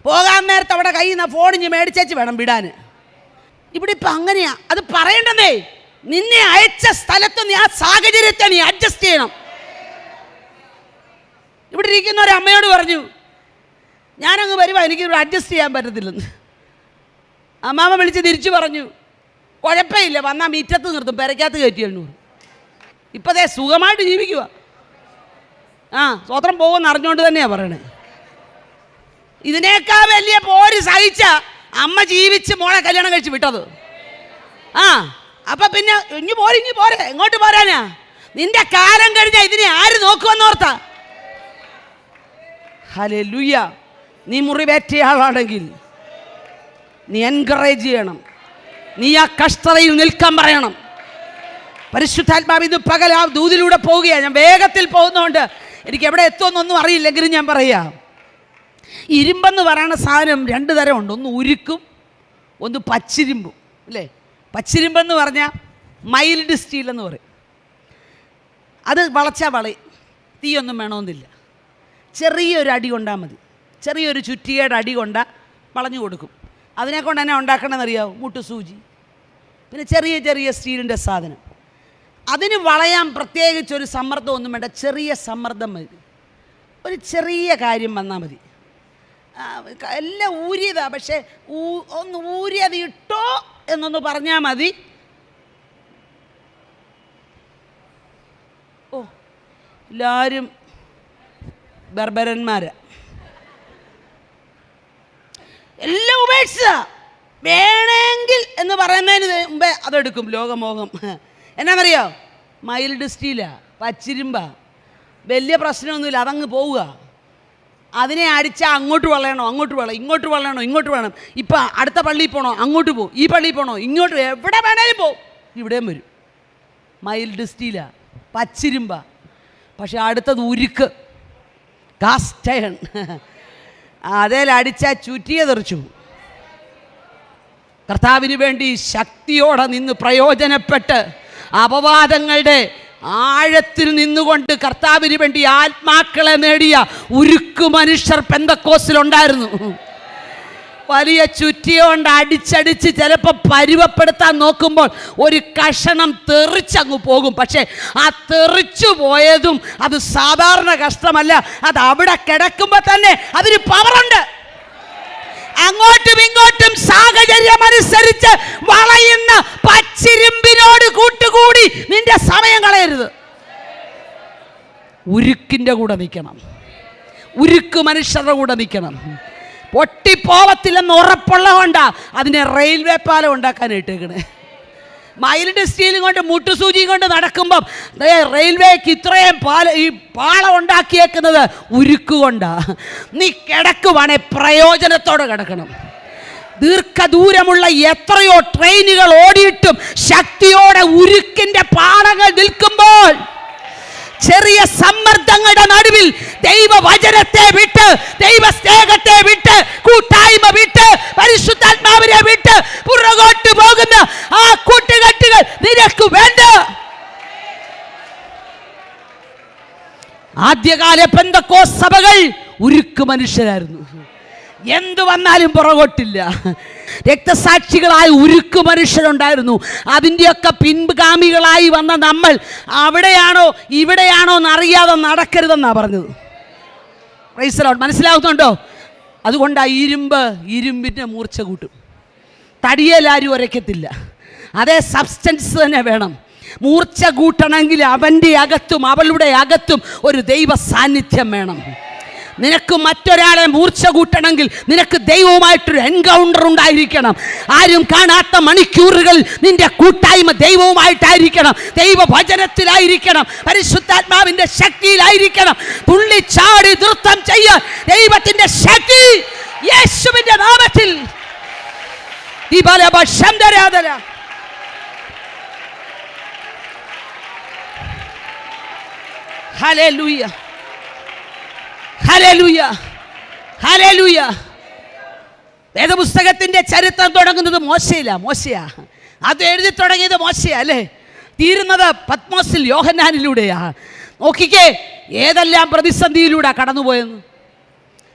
പോകാൻ നേരത്തെ അവിടെ കയ്യിൽ നിന്ന് ഫോൺ ഇഞ്ഞ് മേടിച്ചേച്ച് വേണം വിടാൻ. ഇവിടെ ഇപ്പം അങ്ങനെയാ. അത് പറയണ്ടേ, നിന്നെ അയച്ച സ്ഥലത്ത് നീ ആ സാഹചര്യത്തെ നീ അഡ്ജസ്റ്റ് ചെയ്യണം. ഇവിടെ ഇരിക്കുന്ന ഒരു അമ്മയോട് പറഞ്ഞു, ഞാനങ്ങ് വരുവാ, എനിക്കിവിടെ അഡ്ജസ്റ്റ് ചെയ്യാൻ പറ്റത്തില്ലെന്ന്. അമ്മാമ്മ വിളിച്ച് തിരിച്ചു പറഞ്ഞു, കുഴപ്പമില്ല, വന്നാൽ മീറ്റത്ത് നിർത്തും, പെരക്കകത്ത് കയറ്റിയെന്നു. ഇപ്പം അതേ സുഖമായിട്ട് ജീവിക്കുക. സ്വത്രം പോകുമെന്ന് അറിഞ്ഞുകൊണ്ട് തന്നെയാണ് പറയണേ. ഇതിനേക്കാൾ വലിയ പോര് സഹിച്ച അമ്മ ജീവിച്ച് മോളെ കല്യാണം കഴിച്ച് വിട്ടത്. അപ്പം പിന്നെ ഇങ്ങ് പോരെ, എങ്ങോട്ട് പോരാനാ? നിന്റെ കാലം കഴിഞ്ഞാൽ ഇതിനെ ആര് നോക്കുമെന്നോർത്താ? ഹല്ലേലൂയ. നീ മുറിവേറ്റയാളാണെങ്കിൽ നീ എൻകറേജ് ചെയ്യണം. നീ ആ കഷ്ടതയിൽ നിൽക്കാൻ പറയണം. പരിശുദ്ധാത്മാവ് ഇത് പകൽ ആ ദൂതിലൂടെ പോവുകയാണ്. ഞാൻ വേഗത്തിൽ പോകുന്നതുകൊണ്ട് എനിക്ക് എവിടെ എത്തുമെന്നൊന്നും അറിയില്ലെങ്കിലും ഞാൻ പറയാം. ഇരുമ്പെന്ന് പറയുന്ന സാധനം രണ്ട് തരമുണ്ട്. ഒന്ന് ഉരുക്കും, ഒന്ന് പച്ചിരുമ്പും. അല്ലേ? പച്ചിരുമ്പെന്ന് പറഞ്ഞാൽ മൈൽഡ് സ്റ്റീൽ എന്ന് പറയും. അത് വളച്ചാൽ വളയും, തീയൊന്നും വേണമെന്നില്ല. ചെറിയൊരു അടി കൊണ്ടാൽ മതി. ചെറിയൊരു ചുറ്റികയുടെ അടി കൊണ്ടാൽ വളഞ്ഞു കൊടുക്കും. അതിനെക്കൊണ്ട് തന്നെ ഉണ്ടാക്കണമെന്നറിയാവും, മുട്ടുസൂചി, പിന്നെ ചെറിയ ചെറിയ സ്റ്റീലിൻ്റെ സാധനം. അതിന് വളയാൻ പ്രത്യേകിച്ചൊരു സമ്മർദ്ദമൊന്നും വേണ്ട, ചെറിയ സമ്മർദ്ദം മതി. ഒരു ചെറിയ കാര്യം വന്നാൽ മതി. എല്ലാം ഊരിയതാണ്, പക്ഷേ ഒന്ന് ഊരിയത് ഇട്ടോ എന്നൊന്ന് പറഞ്ഞാൽ മതി. എല്ലാവരും ബർബരന്മാരാ. എല്ലാം ഉപേക്ഷിച്ച വേണമെങ്കിൽ എന്ന് പറയുന്നതിന് മുമ്പേ അതെടുക്കും. ലോകമോഹം എന്നാന്നറിയോ? മൈൽഡ് സ്റ്റീലാ, പച്ചിരുമ്പാ, വലിയ പ്രശ്നമൊന്നുമില്ല, അതങ്ങ് പോവുക. അതിനെ അടിച്ചാൽ അങ്ങോട്ട് വളയണോ, അങ്ങോട്ട് വളയും, ഇങ്ങോട്ട് വളയണോ, ഇങ്ങോട്ട് വേണം. ഇപ്പം അടുത്ത പള്ളിയിൽ പോകണോ, അങ്ങോട്ട് പോകും, ഈ പള്ളിയിൽ പോകണോ, ഇങ്ങോട്ട്, എവിടെ വേണേലും പോവും, ഇവിടെയും വരും. മൈൽഡ് സ്റ്റീലാ, പച്ചിരുമ്പാ. പക്ഷെ അടുത്തത് ഉരുക്ക്, കാസ്റ്റ് അയൺ. അതേലടിച്ചാൽ ചുറ്റിയെ തെറിച്ചു. കർത്താവിന് വേണ്ടി ശക്തിയോടെ നിന്ന് പ്രയോജനപ്പെട്ട് അപവാദങ്ങളുടെ ആഴത്തിൽ നിന്നുകൊണ്ട് കർത്താവിന് വേണ്ടി ആത്മാക്കളെ നേടിയ ഉരുക്കു മനുഷ്യർ പെന്തക്കോസ്തിലുണ്ടായിരുന്നു. വലിയ ചുറ്റിയോണ്ട് അടിച്ചടിച്ച് ചിലപ്പോൾ പരുവപ്പെടുത്താൻ നോക്കുമ്പോൾ ഒരു കഷണം തെറിച്ചങ്ങ് പോകും. പക്ഷേ ആ തെറിച്ചു പോയതും അത് സാധാരണ കഷ്ടമല്ല, അത് അവിടെ കിടക്കുമ്പോൾ തന്നെ അതിന് പവറുണ്ട്. അങ്ങോട്ടും ഇങ്ങോട്ടും സാഹചര്യം അനുസരിച്ച് വളയുന്ന പച്ചിരുമ്പിനോട് കൂട്ടുകൂടി നിന്റെ സമയം കളയരുത്. ഉരുക്കിൻ്റെ കൂടെ നിൽക്കണം, ഉരുക്ക് മനുഷ്യരുടെ കൂടെ നിൽക്കണം. പൊട്ടിപ്പോവത്തില്ലെന്ന് ഉറപ്പുള്ളതുകൊണ്ടാ അതിനെ റെയിൽവേ പാലം ഉണ്ടാക്കാനായിട്ടേക്കണേ. മൈൽഡ് സ്റ്റീലും കൊണ്ട് മുട്ടുസൂചിയും കൊണ്ട് നടക്കുമ്പം റെയിൽവേക്ക് ഇത്രയും ഈ പാളം ഉണ്ടാക്കിയേക്കുന്നത് ഉരുക്കുകൊണ്ടാ. നീ കിടക്കുവാണെ പ്രയോജനത്തോടെ കിടക്കണം. ദീർഘദൂരമുള്ള എത്രയോ ട്രെയിനുകൾ ഓടിയിട്ടും ശക്തിയോടെ ഉരുക്കിൻ്റെ പാളങ്ങൾ നിൽക്കുമ്പോൾ ചെറിയ സമ്മർദ്ദങ്ങളുടെ നടുവിൽ ദൈവവചനത്തെ വിട്ട്, ദൈവസ്നേഹത്തെ വിട്ട്, കൂട്ടായ്മ വിട്ട്, പരിശുദ്ധാത്മാവിനെ വിട്ട് പുറകോട്ട് പോകുന്ന ആ കൂട്ടുകെട്ടുകൾ നിനക്ക് വേണ്ട. ആദ്യകാല പെന്തക്കോസ്ത് സഭകൾ ഉരുക്ക് മനുഷ്യരായിരുന്നു. എന്തു വന്നാലും പുറകോട്ടില്ല. രക്തസാക്ഷികളായ ഉരുക്ക് മനുഷ്യരുണ്ടായിരുന്നു. അതിൻ്റെയൊക്കെ പിൻഗാമികളായി വന്ന നമ്മൾ അവിടെയാണോ ഇവിടെയാണോ എന്നറിയാതെ നടക്കരുതെന്നാണ് പറഞ്ഞത്. Praise the Lord. മനസ്സിലാവുന്നുണ്ടോ? അതുകൊണ്ട് ആ ഇരുമ്പിൻ്റെ മൂർച്ച കൂട്ടും. തടിയേലാരും ഉരയ്ക്കത്തില്ല. അതേ സബ്സ്റ്റൻസ് തന്നെ വേണം. മൂർച്ച കൂട്ടണമെങ്കിൽ അവൻ്റെ അകത്തും അവളുടെ അകത്തും ഒരു ദൈവ സാന്നിധ്യം വേണം. നിനക്ക് മറ്റൊരാളെ മൂർച്ച കൂട്ടണമെങ്കിൽ നിനക്ക് ദൈവവുമായിട്ടൊരു എൻകൗണ്ടർ ഉണ്ടായിരിക്കണം. ആരും കാണാത്ത മണിക്കൂറുകൾ നിന്റെ കൂട്ടായ്മ ദൈവവുമായിട്ടായിരിക്കണം, ദൈവവചനത്തിലായിരിക്കണം, പരിശുദ്ധാത്മാവിൻ്റെ ശക്തിയിലായിരിക്കണം. തുള്ളിച്ചാടി നൃത്തം ചെയ്യാൻ ദൈവത്തിൻ്റെ ശക്തി യേശുവിൻ്റെ നാമത്തിൽ. ഹല്ലേലൂയ. Hallelujah, hallelujah. വേദപുസ്തകത്തിന്റെ ചരിത്രം തുടങ്ങുന്നത് മോശയാ. അത് എഴുതി തുടങ്ങിയത് മോശയാ അല്ലേ? തീരുന്നത് പത്മോസിൽ യോഹന്നാനിലൂടെയാ. നോക്കിക്കേ, ഏതെല്ലാം പ്രതിസന്ധിയിലൂടെ കടന്നുപോയെന്ന്.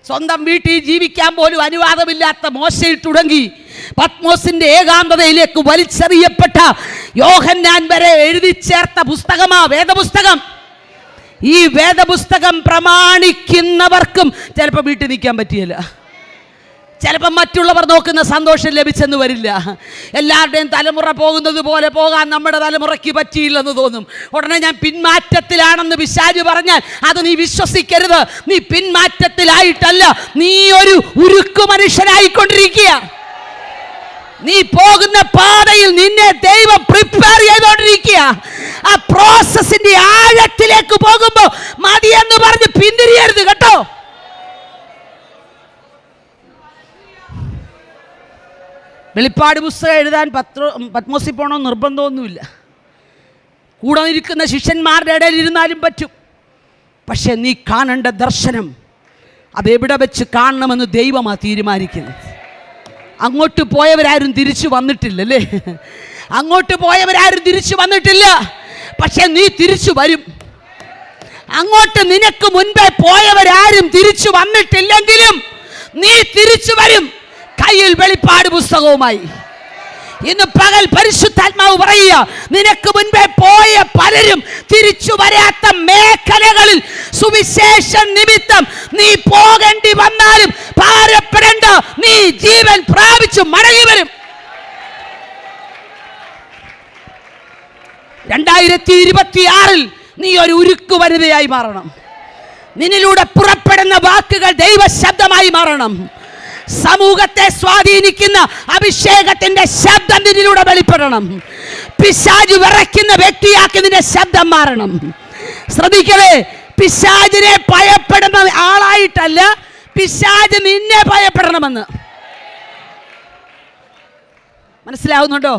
സ്വന്തം വീട്ടിൽ ജീവിക്കാൻ പോലും അനുവാദമില്ലാത്ത മോശയിൽ തുടങ്ങി പത്മോസിന്റെ ഏകാന്തതയിലേക്ക് വലിച്ചെറിയപ്പെട്ട യോഹന്നാൻ വരെ എഴുതി ചേർത്ത പുസ്തകമാ വേദപുസ്തകം. ഈ വേദപുസ്തകം പ്രമാണിക്കുന്നവർക്കും ചിലപ്പോൾ വീട്ടിൽ നിൽക്കാൻ പറ്റിയില്ല. ചിലപ്പം മറ്റുള്ളവർ നോക്കുന്ന സന്തോഷം ലഭിച്ചെന്ന് വരില്ല. എല്ലാവരുടെയും തലമുറ പോകുന്നത് പോലെ പോകാൻ നമ്മുടെ തലമുറയ്ക്ക് പറ്റിയില്ലെന്ന് തോന്നും. ഉടനെ ഞാൻ പിന്മാറ്റത്തിലാണെന്ന് പിശാച് പറഞ്ഞാൽ അത് നീ വിശ്വസിക്കരുത്. നീ പിന്മാറ്റത്തിലായിട്ടല്ല, നീ ഒരു ഉരുക്കു മനുഷ്യനായിക്കൊണ്ടിരിക്കുക. നീ പോകുന്ന പാതയിൽ നിന്നെ ദൈവം പ്രിപ്പയർ ചെയ്തോണ്ടിരിക്കുക. ആ പ്രോസസ്സിന്റെ ആഴത്തിലേക്ക് പോകുമ്പോൾ മതിയെന്ന് പറഞ്ഞ് പിന്തിരിയരുത് കേട്ടോ. വെളിപ്പാട് പുസ്തകം എഴുതാൻ പത്മോസിൽ പോകണമെന്ന് നിർബന്ധമൊന്നുമില്ല. കൂടെ ഇരിക്കുന്ന ശിഷ്യന്മാരുടെ ഇടയിൽ ഇരുന്നാലും പറ്റും. പക്ഷെ നീ കാണേണ്ട ദർശനം അതെവിടെ വെച്ച് കാണണമെന്ന് ദൈവമാണ് തീരുമാനിക്കുന്നത്. അങ്ങോട്ട് പോയവരാരും തിരിച്ചു വന്നിട്ടില്ലല്ലേ? അങ്ങോട്ട് പോയവരാരും തിരിച്ചു വന്നിട്ടില്ല. പക്ഷെ നീ തിരിച്ചു വരും. അങ്ങോട്ട് നിനക്ക് മുൻപേ പോയവരാരും തിരിച്ചു വന്നിട്ടില്ലെങ്കിലും നീ തിരിച്ചു വരും, കയ്യിൽ വെളിപ്പാട് പുസ്തകവുമായി. ഇന്ന് പകൽ പരിശുദ്ധാത്മാവ് പറയുക, നിനക്ക് മുൻപേ പോയ പലരും തിരിച്ചു വരാത്ത മേഖലകളിൽ സുവിശേഷ നിമിത്തം നീ പോകേണ്ടി വന്നാലും ഭാരപ്പെടേണ്ട, നീ ജീവൻ പ്രാപിച്ചു മടങ്ങി വരും. 2026 നീ ഒരു ഉരുക്കു വനിതയായി മാറണം. നിന്നിലൂടെ പുറപ്പെടുന്ന വാക്കുകൾ ദൈവശബ്ദമായി മാറണം. സമൂഹത്തെ സ്വാധീനിക്കുന്ന അഭിഷേകത്തിന്റെ ശബ്ദം നിന്നിലൂടെ വെളിപ്പെടണം. പിശാച് വിറയ്ക്കുന്ന വ്യക്തിയാക്കി നിന്റെ ശബ്ദം മാറണം. ശ്രദ്ധിക്കണേ, പിശാചിനെ ഭയപ്പെടുന്ന ആളായിട്ടല്ല, പിശാച് നിന്നെ ഭയപ്പെടണമെന്ന്. മനസ്സിലാവുന്നുണ്ടോ?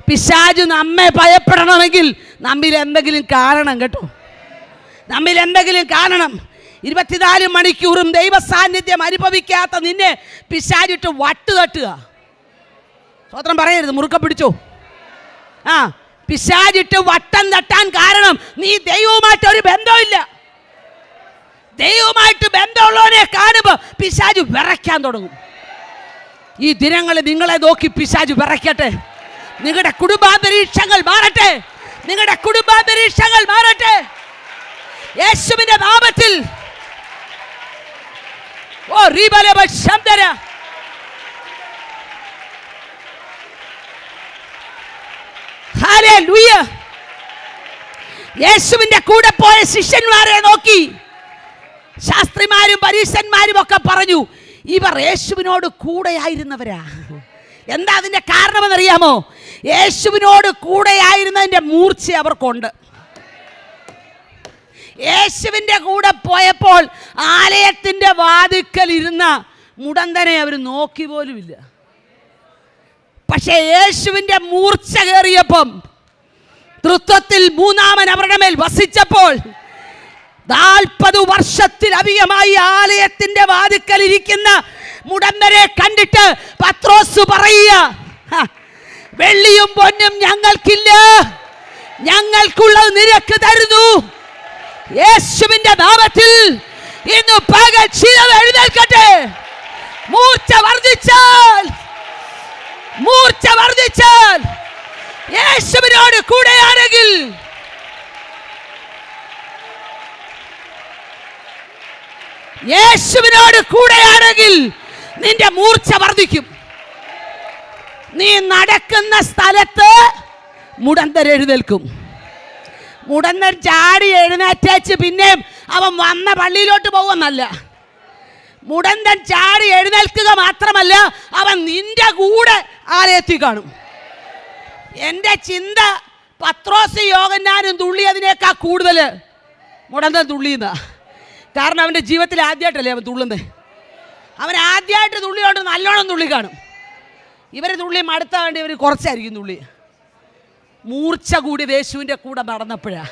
പിശാച് നമ്മെ ഭയപ്പെടണമെങ്കിൽ നമ്മിൽ എന്തെങ്കിലും കാണണം കേട്ടോ. നമ്മിൽ എന്തെങ്കിലും കാണണം. 24 മണിക്കൂറും ദൈവ സാന്നിധ്യം അനുഭവിക്കാത്ത നിന്നെ പിശാചിട്ട് വട്ട് തട്ടുക. സ്വത്രം പറയരുത്, മുറുക്ക പിടിച്ചോ. പിശാചിട്ട് വട്ടം തട്ടാൻ കാരണം നീ ദൈവവുമായിട്ട് ഒരു ബന്ധമില്ല. ദൈവവുമായിട്ട് ബന്ധമുള്ളവനെ കാണുമ്പോൾ പിശാച് വിറയ്ക്കാൻ തുടങ്ങും. ഈ ദിനങ്ങളിൽ നിങ്ങളെ നോക്കി പിശാച് വിറയ്ക്കട്ടെ. നിങ്ങളുടെ കുടുംബാന്തരീക്ഷങ്ങൾ മാറട്ടെ. നിങ്ങളുടെ കുടുംബാന്തരീക്ഷങ്ങൾ മാറട്ടെ യേശുവിന്റെ നാമത്തിൽ. ഓ റീബലബ ശബ്ദര ഹല്ലേലൂയ. യേശുവിന്റെ കൂടെ പോയ ശിഷ്യന്മാരെ നോക്കി ശാസ്ത്രിമാരും പരീശന്മാരും ഒക്കെ പറഞ്ഞു, ഇവർ യേശുവിനോട് കൂടെയായിരുന്നവരാ. എന്താ അതിന്റെ കാരണമെന്നറിയാമോ? യേശുവിനോട് കൂടെയായിരുന്നതിന്റെ മൂർച്ച അവർക്കുണ്ട്. യേശുവിൻ്റെ കൂടെ പോയപ്പോൾ ആലയത്തിൻ്റെ വാതിക്കൽ ഇരുന്ന മുടന്തനെ അവർ നോക്കി പോലുമില്ല. പക്ഷേ യേശുവിൻ്റെ മൂർച്ച കയറിയപ്പം, തൃത്വത്തിൽ മൂന്നാമൻ അവരുടെ മേൽ വസിച്ചപ്പോൾ 40 വർഷത്തിലധികമായി ആലയത്തിൻ്റെ വാതിക്കൽ ഇരിക്കുന്ന മുടന്തനെ കണ്ടിട്ട് പത്രോസ് പറയുക, വെള്ളിയും പൊന്നും ഞങ്ങൾക്കില്ല, ഞങ്ങൾക്കുള്ളത് നിനക്ക് തരുന്നു. യേശുവിന്റെ നാമത്തിൽ ഇന്ന് പകൽ ചിലവ് എഴുന്നേൽക്കട്ടെ. മൂർച്ച വർദ്ധിച്ചാൽ യേശുവിനോട് കൂടെയാണെങ്കിൽ നിന്റെ മൂർച്ച വർദ്ധിക്കും. നീ നടക്കുന്ന സ്ഥലത്ത് മുടന്തർ എഴുന്നേൽക്കും. മുടന്തൻ ചാടി എഴുന്നേറ്റേച്ച് പിന്നെയും അവൻ വന്ന പള്ളിയിലോട്ട് പോകുമെന്നല്ല. മുടന്തൻ ചാടി എഴുന്നേൽക്കുക മാത്രമല്ല, അവൻ നിന്റെ കൂടെ ആലയത്തിൽ കാണും. എൻ്റെ ചിന്ത പത്രോസ് യോഹന്നാനും തുള്ളിയതിനേക്കാൾ കൂടുതൽ മുടന്തൻ തുള്ളിയുന്ന. കാരണം അവൻ്റെ ജീവിതത്തിൽ ആദ്യമായിട്ടല്ലേ അവൻ തുള്ളുന്നത്. അവൻ ആദ്യമായിട്ട് തുള്ളിയോണ്ട് നല്ലോണം തുള്ളി കാണും. ഇവർ തുള്ളി മടുത്ത വേണ്ടി ഇവർ കുറച്ചായിരിക്കും തുള്ളി. മൂർച്ച കൂടി യേശുവിൻ്റെ കൂടെ നടന്നപ്പോഴാ.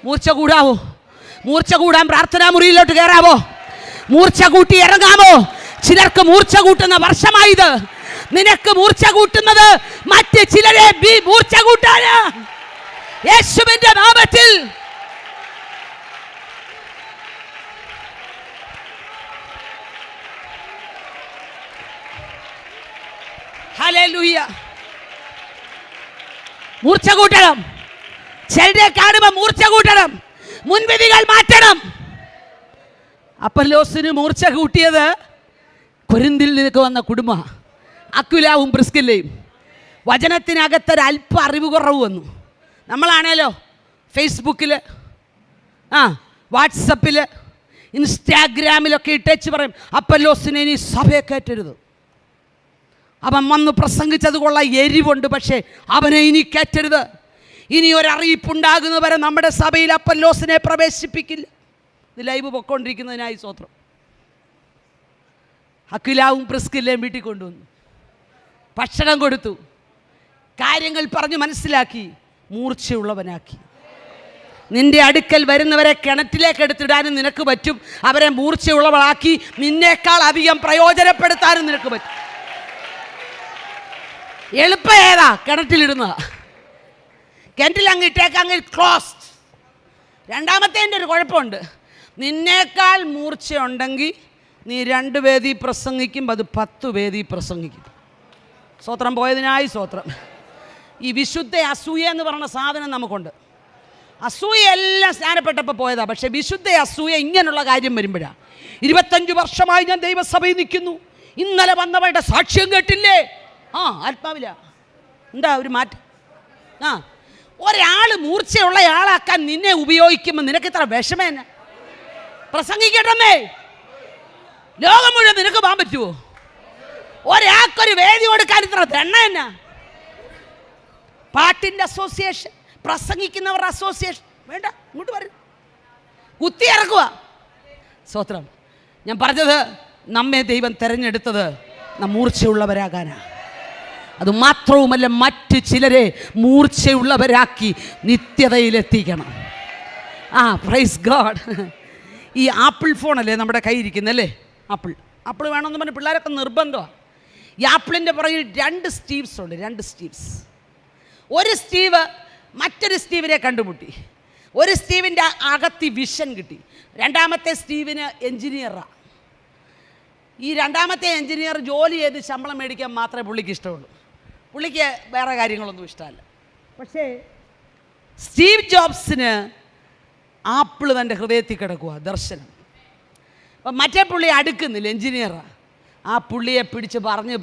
മൂർച്ച കൂടാവോ? മൂർച്ച കൂടാൻ പ്രാർത്ഥനാ മുറിയിലോട്ട് കയറാമോ? മൂർച്ച കൂട്ടി ഇറങ്ങാമോ? ചിലർക്ക് മൂർച്ച കൂട്ടുന്ന വർഷമായത്. നിനക്ക് മൂർച്ച കൂട്ടുന്നത് മറ്റ് ചിലരെ മൂർച്ച കൂട്ടാന് യേശുവിന്റെ നാമത്തിൽ. ഹല്ലേലൂയ. മൂർച്ച കൂട്ടണം. ചിലരെ കാണുമ്പോൾ മൂർച്ച കൂട്ടണം. മുൻവിധികൾ മാറ്റണം. അപ്പൊല്ലോസിന് മൂർച്ച കൂട്ടിയത് കൊരിന്തിൽ നിനക്ക് വന്ന കുടുംബ അക്വിലാവും പ്രിസ്കില്ലയും. വചനത്തിനകത്തൊരല്പ അറിവ് കുറവ് വന്നു. നമ്മളാണേലോ ഫേസ്ബുക്കിൽ, വാട്സപ്പിൽ, ഇൻസ്റ്റാഗ്രാമിലൊക്കെ ഇട്ടേച്ച് പറയും അപ്പൊല്ലോസിനെ ഇനി സഭയെ കയറ്റരുത്. അവൻ വന്ന് പ്രസംഗിച്ചത് കൊള്ളാം, എരിവുണ്ട്, പക്ഷേ അവനെ ഇനി കയറ്റരുത്. ഇനി ഒരറിയിപ്പുണ്ടാകുന്നവരെ നമ്മുടെ സഭയിൽ അപ്പൊല്ലോസിനെ പ്രവേശിപ്പിക്കില്ല. ഇത് ലൈവ് പൊക്കോണ്ടിരിക്കുന്നതിനായി സ്തോത്രം. അക്വിലാവും പ്രിസ്കില്ലയും വീട്ടിൽ കൊണ്ടുവന്നു, ഭക്ഷണം കൊടുത്തു, കാര്യങ്ങൾ പറഞ്ഞു മനസ്സിലാക്കി, മൂർച്ചയുള്ളവനാക്കി. നിന്റെ അടുക്കൽ വരുന്നവരെ കിണറ്റിലേക്ക് എടുത്തിടാനും നിനക്ക് പറ്റും. അവരെ മൂർച്ചയുള്ളവളാക്കി നിന്നേക്കാൾ അധികം പ്രയോജനപ്പെടുത്താനും നിനക്ക് പറ്റും. എളുപ്പം ഏതാ? കിണറ്റിലിടുന്നതാ. കിണറ്റിൽ അങ്ങ് ഇട്ടേക്കങ്ങ് ക്ലോസ്ഡ്. രണ്ടാമത്തേൻ്റെ ഒരു കുഴപ്പമുണ്ട്. നിന്നേക്കാൾ മൂർച്ചയുണ്ടെങ്കിൽ നീ 2 വേദി പ്രസംഗിക്കും, അത് 10 വേദി പ്രസംഗിക്കും. സ്തോത്രം. പോയതിനായി സ്തോത്രം. ഈ വിശുദ്ധ അസൂയ എന്ന് പറയുന്ന സാധനം നമുക്കുണ്ട്. അസൂയ എല്ലാം സ്നാനപ്പെട്ടപ്പോൾ പോയതാ. പക്ഷേ വിശുദ്ധ അസൂയ ഇങ്ങനെയുള്ള കാര്യം വരുമ്പോഴാണ്. 25 വർഷമായി ഞാൻ ദൈവസഭയിൽ നിൽക്കുന്നു, ഇന്നലെ വന്നവരുടെ സാക്ഷ്യം കേട്ടില്ലേ? ആത്മാവില എന്താ ഒരു മാറ്റം? ഒരാൾ മൂർച്ചയുള്ള ആളാക്കാൻ നിന്നെ ഉപയോഗിക്കുമ്പോൾ നിനക്ക് ഇത്ര വിഷമം തന്നെ? പ്രസംഗിക്കട്ടമ്മേ, ലോകം മുഴുവൻ നിനക്ക് പോകാൻ പറ്റുമോ? ഒരാൾക്കൊരു വേദി കൊടുക്കാൻ ഇത്ര ദണ്ണ തന്നെ? പാട്ടിൻ്റെ അസോസിയേഷൻ, പ്രസംഗിക്കുന്നവരുടെ അസോസിയേഷൻ വേണ്ട, ഇങ്ങോട്ട് വരും, കുത്തി ഇറക്കുക. സ്തോത്രം. ഞാൻ പറഞ്ഞത് നമ്മെ ദൈവം തിരഞ്ഞെടുത്തത് മൂർച്ചയുള്ളവരാകാനാണ്. അതുമാത്രവുമല്ല, മറ്റ് ചിലരെ മൂർച്ചയുള്ളവരാക്കി നിത്യതയിലെത്തിക്കണം. Praise God. ഈ ആപ്പിൾ ഫോണല്ലേ നമ്മുടെ കയ്യിരിക്കുന്നല്ലേ? ആപ്പിൾ വേണമെന്ന് പറഞ്ഞ് പിള്ളേരൊക്കെ നിർബന്ധമാണ്. ഈ ആപ്പിളിൻ്റെ പുറകിൽ 2 സ്റ്റീവ്സ് ഉണ്ട്. 2 സ്റ്റീവ്സ്. ഒരു സ്റ്റീവ് മറ്റൊരു സ്റ്റീവിനെ കണ്ടുമുട്ടി. ഒരു സ്റ്റീവിൻ്റെ അകത്തി വിഷൻ കിട്ടി. രണ്ടാമത്തെ സ്റ്റീവിന് എൻജിനീയറാണ്. ഈ രണ്ടാമത്തെ എൻജിനീയർ ജോലി ചെയ്ത് ശമ്പളം മേടിക്കാൻ മാത്രമേ പുള്ളിക്ക് ഇഷ്ടമുള്ളൂ. പുള്ളിക്ക് വേറെ കാര്യങ്ങളൊന്നും ഇഷ്ടമല്ല. പക്ഷേ സ്റ്റീവ് ജോബ്സിന് ആപ്പിൾ തൻ്റെ ഹൃദയത്തിൽ കിടക്കുക, ദർശനം. അപ്പം മറ്റേ പുള്ളി അടുക്കുന്നില്ല, എൻജിനീയറാണ്. ആ പുള്ളിയെ പിടിച്ച് പറഞ്ഞ്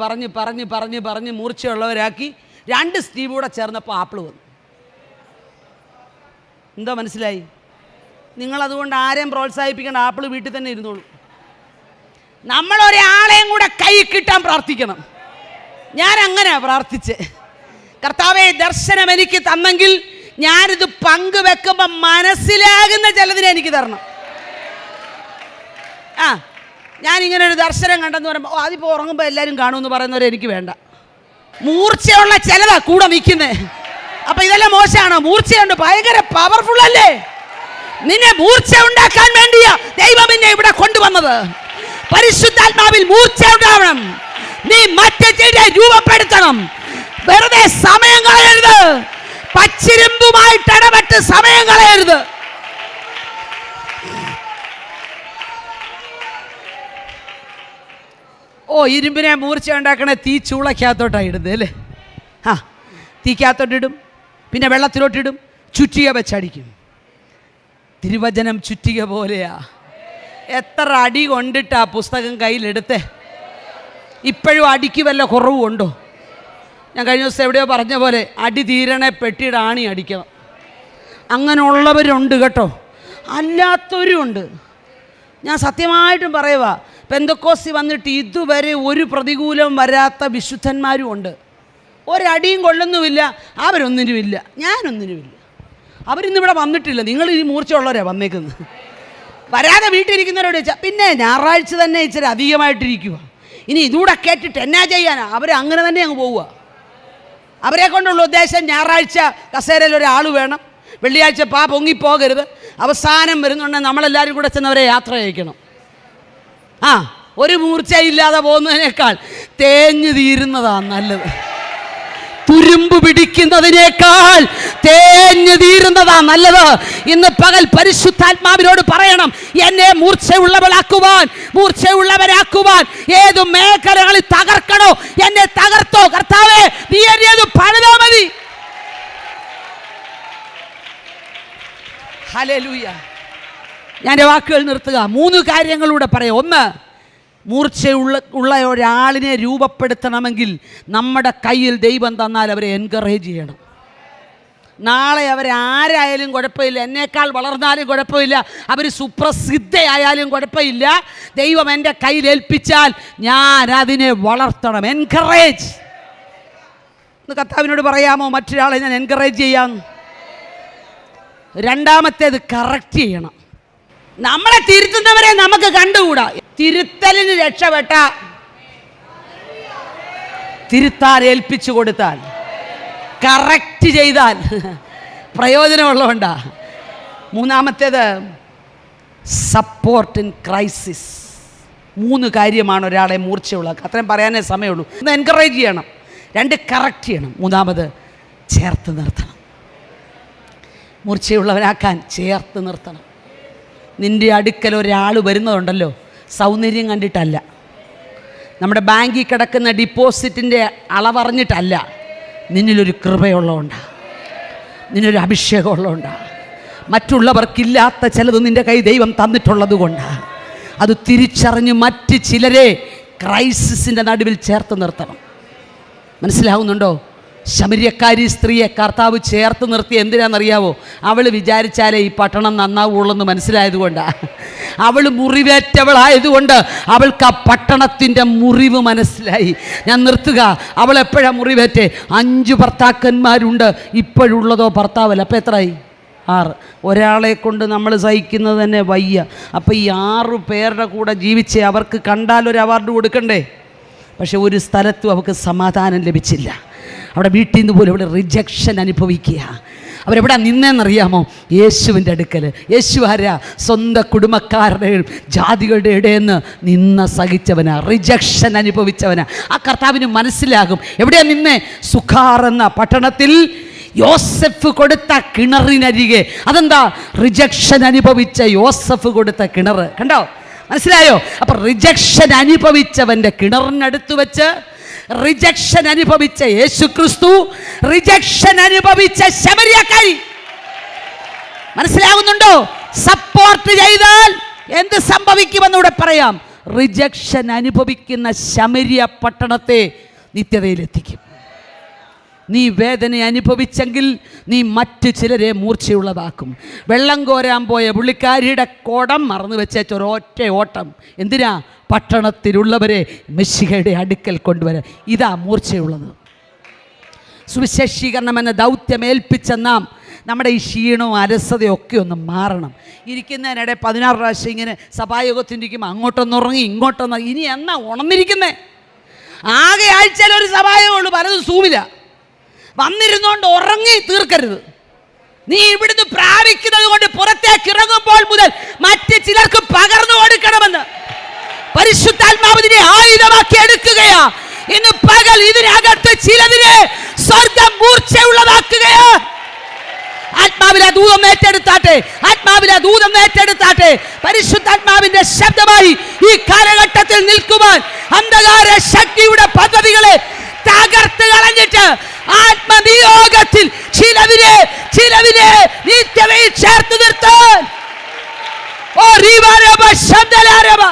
മൂർച്ചയുള്ളവരാക്കി 2 സ്റ്റീവ് കൂടെ ചേർന്നപ്പോൾ ആപ്പിൾ വന്നു. എന്തോ മനസ്സിലായി? നിങ്ങളതുകൊണ്ട് ആരെയും പ്രോത്സാഹിപ്പിക്കേണ്ട, ആപ്പിൾ വീട്ടിൽ തന്നെ ഇരുന്നോളൂ. നമ്മളൊരാളെയും കൂടെ കൈ കിട്ടാൻ പ്രാർത്ഥിക്കണം. ഞാൻ അങ്ങനെ പ്രാർത്ഥിച്ച്, കർത്താവേ ദർശനം എനിക്ക് തന്നെങ്കിൽ ഞാനിത് പങ്കുവെക്കുമ്പോൾ മനസ്സിലാകുന്ന ചിലതിനെ എനിക്ക് തരണം. ഞാനിങ്ങനെ ഒരു ദർശനം കണ്ടെന്ന് പറയുമ്പോൾ അതിപ്പോൾ ഉറങ്ങുമ്പോൾ എല്ലാവരും കാണുമെന്ന് പറയുന്നവരെ എനിക്ക് വേണ്ട. മൂർച്ചയുള്ള ചിലതാ കൂടെ നിൽക്കുന്നത്. അപ്പം ഇതെല്ലാം മോശമാണോ? മൂർച്ചയുണ്ട്, ഭയങ്കര പവർഫുൾ അല്ലേ? നിന്നെ മൂർച്ച ഉണ്ടാക്കാൻ വേണ്ടിയാ ദൈവം നിന്നെ ഇവിടെ കൊണ്ടുവന്നത്. പരിശുദ്ധാത്മാവിൽ മൂർച്ച ഉണ്ടാവണം. നീ മറ്റേ ചിലരെ രൂപപ്പെടുത്തണം. വെറുതെ സമയം കളയരുത്. പച്ചിരുമ്പുമായിട്ട് ഇടപെട്ട് സമയം കളയരുത്. ഇരുമ്പിനെ മൂർച്ച ഉണ്ടാക്കണേ തീ ചൂളക്കകത്തോട്ടാണ് ഇടുന്നത് അല്ലേ? തീക്കകത്തോട്ടിടും, പിന്നെ വെള്ളത്തിലോട്ടിടും, ചുറ്റിക വെച്ചടിക്കും. തിരുവചനം ചുറ്റിക പോലെയാ. എത്ര അടി കൊണ്ടിട്ടാ പുസ്തകം കയ്യിലെടുത്തേ? ഇപ്പോഴും അടിക്ക് വല്ല കുറവുണ്ടോ? ഞാൻ കഴിഞ്ഞ ദിവസം എവിടെയോ പറഞ്ഞ പോലെ അടി തീരണേ പെട്ടിയുടെ ആണി അടിക്കണം. അങ്ങനെയുള്ളവരുണ്ട് കേട്ടോ, അല്ലാത്തവരുമുണ്ട്. ഞാൻ സത്യമായിട്ടും പറയുക, പെന്തക്കോസ്തി വന്നിട്ട് ഇതുവരെ ഒരു പ്രതികൂലം വരാത്ത വിശുദ്ധന്മാരും ഉണ്ട്. ഒരടിയും കൊള്ളുന്നുമില്ല, അവരൊന്നിനുമില്ല, ഞാനൊന്നിനുമില്ല. അവരിന്നിവിടെ വന്നിട്ടില്ല. നിങ്ങൾ ഈ മൂർച്ചയുള്ളവരാണ് വന്നേക്കുന്നത്. വരാതെ വീട്ടിലിരിക്കുന്നവരോട് ചോദിച്ചാൽ പിന്നെ ഞായറാഴ്ച തന്നെ ഇച്ചിരി അധികമായിട്ടിരിക്കുക, ഇനി ഇതുകൂടെ കേട്ടിട്ട് എന്നാ ചെയ്യാനാ? അവരങ്ങനെ തന്നെ അങ്ങ് പോവുക. അവരെ കൊണ്ടുള്ള ഉദ്ദേശം ഞായറാഴ്ച കസേരയിൽ ഒരാൾ വേണം, വെള്ളിയാഴ്ച പൊങ്ങിപ്പോകരുത്. അവസാനം വരുന്നുണ്ടെങ്കിൽ നമ്മളെല്ലാവരും കൂടെ ചെന്നവരെ യാത്ര അയക്കണം. ഒരു മൂർച്ചയില്ലാതെ പോകുന്നതിനേക്കാൾ തേഞ്ഞു തീരുന്നതാണ് നല്ലത്. തുരുമ്പ് പിടിക്കുന്നതിനേക്കാൾ തേഞ്ഞു തീരുന്നതാ നല്ലത്. ഇന്ന് പകൽ പരിശുദ്ധാത്മാവിനോട് പറയണം, എന്നെ മൂർച്ചയുള്ളവരാക്കുവാൻ ഏത് മേഖലകളിൽ തകർക്കണോ എന്നെ തകർത്തോ കർത്താവേ, നീ എന്നെ പണിതാ മതി. ഹല്ലേലൂയ. ഞാൻ വാക്കുകൾ നിർത്തുക. 3 കാര്യങ്ങളിലൂടെ പറയാം. 1, മൂർച്ചയുള്ള ഒരാളിനെ രൂപപ്പെടുത്തണമെങ്കിൽ നമ്മുടെ കയ്യിൽ ദൈവം തന്നാൽ അവരെ എൻകറേജ് ചെയ്യണം. നാളെ അവരാരായാലും കുഴപ്പമില്ല, എന്നേക്കാൾ വളർന്നാലും കുഴപ്പമില്ല, അവർ സുപ്രസിദ്ധയായാലും കുഴപ്പമില്ല, ദൈവം എൻ്റെ കയ്യിൽ ഏൽപ്പിച്ചാൽ ഞാൻ അതിനെ വളർത്തണം. എൻകറേജ്. ഒന്ന് കർത്താവിനോട് പറയാമോ, മറ്റൊരാളെ ഞാൻ എൻകറേജ് ചെയ്യാം. 2, കറക്റ്റ് ചെയ്യണം. നമ്മളെ തിരുത്തുന്നവരെ നമുക്ക് കണ്ടുകൂടാ. തിരുത്തലിന് രക്ഷപ്പെട്ട തിരുത്താൻ ഏൽപ്പിച്ചു കൊടുത്താൽ, കറക്റ്റ് ചെയ്താൽ പ്രയോജനമുള്ളതുകൊണ്ടാ. 3, സപ്പോർട്ട് ഇൻ ക്രൈസിസ്. 3 കാര്യമാണ് ഒരാളെ മൂർച്ചയുള്ളത്. അത്രയും പറയാനേ സമയമുള്ളൂ. 1, എൻകറേജ് ചെയ്യണം. 2, കറക്റ്റ് ചെയ്യണം. 3, ചേർത്ത് നിർത്തണം. മൂർച്ചയുള്ളവനാക്കാൻ ചേർത്ത് നിർത്തണം. നിൻ്റെ അടുക്കൽ ഒരാൾ വരുന്നതുണ്ടല്ലോ, സൗന്ദര്യം കണ്ടിട്ടല്ല, നമ്മുടെ ബാങ്കിൽ കിടക്കുന്ന ഡിപ്പോസിറ്റിൻ്റെ അളവറിഞ്ഞിട്ടല്ല, നിന്നിലൊരു കൃപയുള്ളതുകൊണ്ടാണ്, നിന്നൊരു അഭിഷേകമുള്ളതുകൊണ്ടാണ്, മറ്റുള്ളവർക്കില്ലാത്ത ചിലത് നിൻ്റെ കൈ ദൈവം തന്നിട്ടുള്ളത് കൊണ്ടാണ്. അത് തിരിച്ചറിഞ്ഞ് മറ്റ് ചിലരെ ക്രൈസിസിൻ്റെ നടുവിൽ ചേർത്ത് നിർത്തണം. മനസ്സിലാവുന്നുണ്ടോ? ശമര്യക്കാരി സ്ത്രീയെ കർത്താവ് ചേർത്ത് നിർത്തി എന്തിനാണെന്നറിയാവോ? അവൾ വിചാരിച്ചാലേ ഈ പട്ടണം നന്നാവുള്ളെന്ന് മനസ്സിലായതുകൊണ്ടാണ്. അവൾ മുറിവേറ്റവളായതുകൊണ്ട് അവൾക്ക് ആ പട്ടണത്തിൻ്റെ മുറിവ് മനസ്സിലായി. ഞാൻ നിർത്തുക. അവൾ എപ്പോഴാണ് മുറിവേറ്റേ? 5 ഭർത്താക്കന്മാരുണ്ട്, ഇപ്പോഴുള്ളതോ ഭർത്താവല്ല. അപ്പോൾ എത്രയായി? 6. ഒരാളെ കൊണ്ട് നമ്മൾ സഹിക്കുന്നത് തന്നെ വയ്യ. അപ്പോൾ ഈ 6 പേരുടെ കൂടെ ജീവിച്ച് അവർക്ക് കണ്ടാലൊരു അവാർഡ് കൊടുക്കണ്ടേ? പക്ഷെ ഒരു സ്ഥലത്തും അവർക്ക് സമാധാനം ലഭിച്ചില്ല. അവിടെ വീട്ടിൽ നിന്ന് പോലും ഇവിടെ റിജക്ഷൻ അനുഭവിക്കുക. അവരെവിടെ നിന്നേന്നറിയാമോ? യേശുവിൻ്റെ അടുക്കൽ. യേശു ആരാ? സ്വന്തം കുടുംബക്കാരുടെയും ജാതികളുടെ ഇടയിൽ നിന്ന് സഹിച്ചവനാ, റിജക്ഷൻ അനുഭവിച്ചവനാ. ആ കർത്താവിന് മനസ്സിലാകും. എവിടെയാ നിന്നേ? സുഖാർ എന്ന പട്ടണത്തിൽ യോസഫ് കൊടുത്ത കിണറിനരികെ. അതെന്താ? റിജക്ഷൻ അനുഭവിച്ച യോസഫ് കൊടുത്ത കിണർ. കണ്ടോ? മനസ്സിലായോ? അപ്പം റിജക്ഷൻ അനുഭവിച്ചവൻ്റെ കിണറിനടുത്ത് വെച്ച് റിജക്ഷൻ അനുഭവിച്ച യേശു ക്രിസ്തു, റിജക്ഷൻ അനുഭവിച്ച ശമര്യക്കാരി. മനസ്സിലാകുന്നുണ്ടോ? സപ്പോർട്ട് ചെയ്താൽ എന്ത് സംഭവിക്കുമെന്നൂടെ പറയാം. റിജക്ഷൻ അനുഭവിക്കുന്ന ശമര്യ പട്ടണത്തെ നിത്യതയിലെത്തിക്കും. നീ വേദന അനുഭവിച്ചെങ്കിൽ നീ മറ്റു ചിലരെ മൂർച്ചയുള്ളതാക്കും. വെള്ളം കോരാൻ പോയ പുള്ളിക്കാരിയുടെ കുടം മറന്നു വെച്ചേച്ച ഒരൊറ്റ ഓട്ടം. എന്തിനാ? പട്ടണത്തിലുള്ളവരെ മെശിഹയുടെ അടുക്കൽ കൊണ്ടുവരാൻ. ഇതാ മൂർച്ചയുള്ളത്. സുവിശേഷീകരണം എന്ന ദൗത്യം ഏൽപ്പിച്ച നാം നമ്മുടെ ഈ ക്ഷീണവും അലസതയും ഒക്കെ ഒന്ന് മാറണം. ഇരിക്കുന്നതിനിടെ 16 പ്രാവശ്യം ഇങ്ങനെ സഭായോഗത്തിരിക്കുമ്പോൾ അങ്ങോട്ടൊന്നുറങ്ങി ഇങ്ങോട്ടൊന്ന്. ഇനി എന്നാ ഉണർന്നിരിക്കുന്നേ? ആകെ ആഴ്ചയിൽ ഒരു സഭായോഗമുള്ളൂ, പലതും സൂമില്ല. വന്നിരുന്നോണ്ട് ഉറങ്ങി തീർക്കരുത്. നീ ഇവിടുന്ന് പ്രാപിക്കുന്നത് കൊണ്ട് പുറത്തേക്ക് ഇറങ്ങുമ്പോൾ മുതൽ മറ്റ് ചിലർക്ക് പകർന്നു കൊടുക്കണമെന്ന് പരിശുദ്ധാത്മാവിനെ ആയുധമാക്കി എടുക്കുകയാ. ഇന്ന് പകൽ ഇതിനകത്ത് ചിലതിനെ സ്വർഗം മൂർച്ചയുള്ളതാക്കുകയാ. ആത്മാവിലെ ദൂതം ഏറ്റെടുത്താട്ടെ, ആത്മാവിലെ ദൂതം ഏറ്റെടുത്താട്ടെ. പരിശുദ്ധാത്മാവിന്റെ ശബ്ദമായി ഈ കാലഘട്ടത്തിൽ നിൽക്കുവാൻ അന്ധകാര ശക്തിയുടെ പദ്ധതികളെ തകർത്ത് കളഞ്ഞിട്ട് ആത്മനിയോഗത്തിൽ ചിലവിനെ നിത്യതയിൽ ചേർത്ത് നിർത്താൻ. ഓ റീവാരബ ശബ്ദലാരബ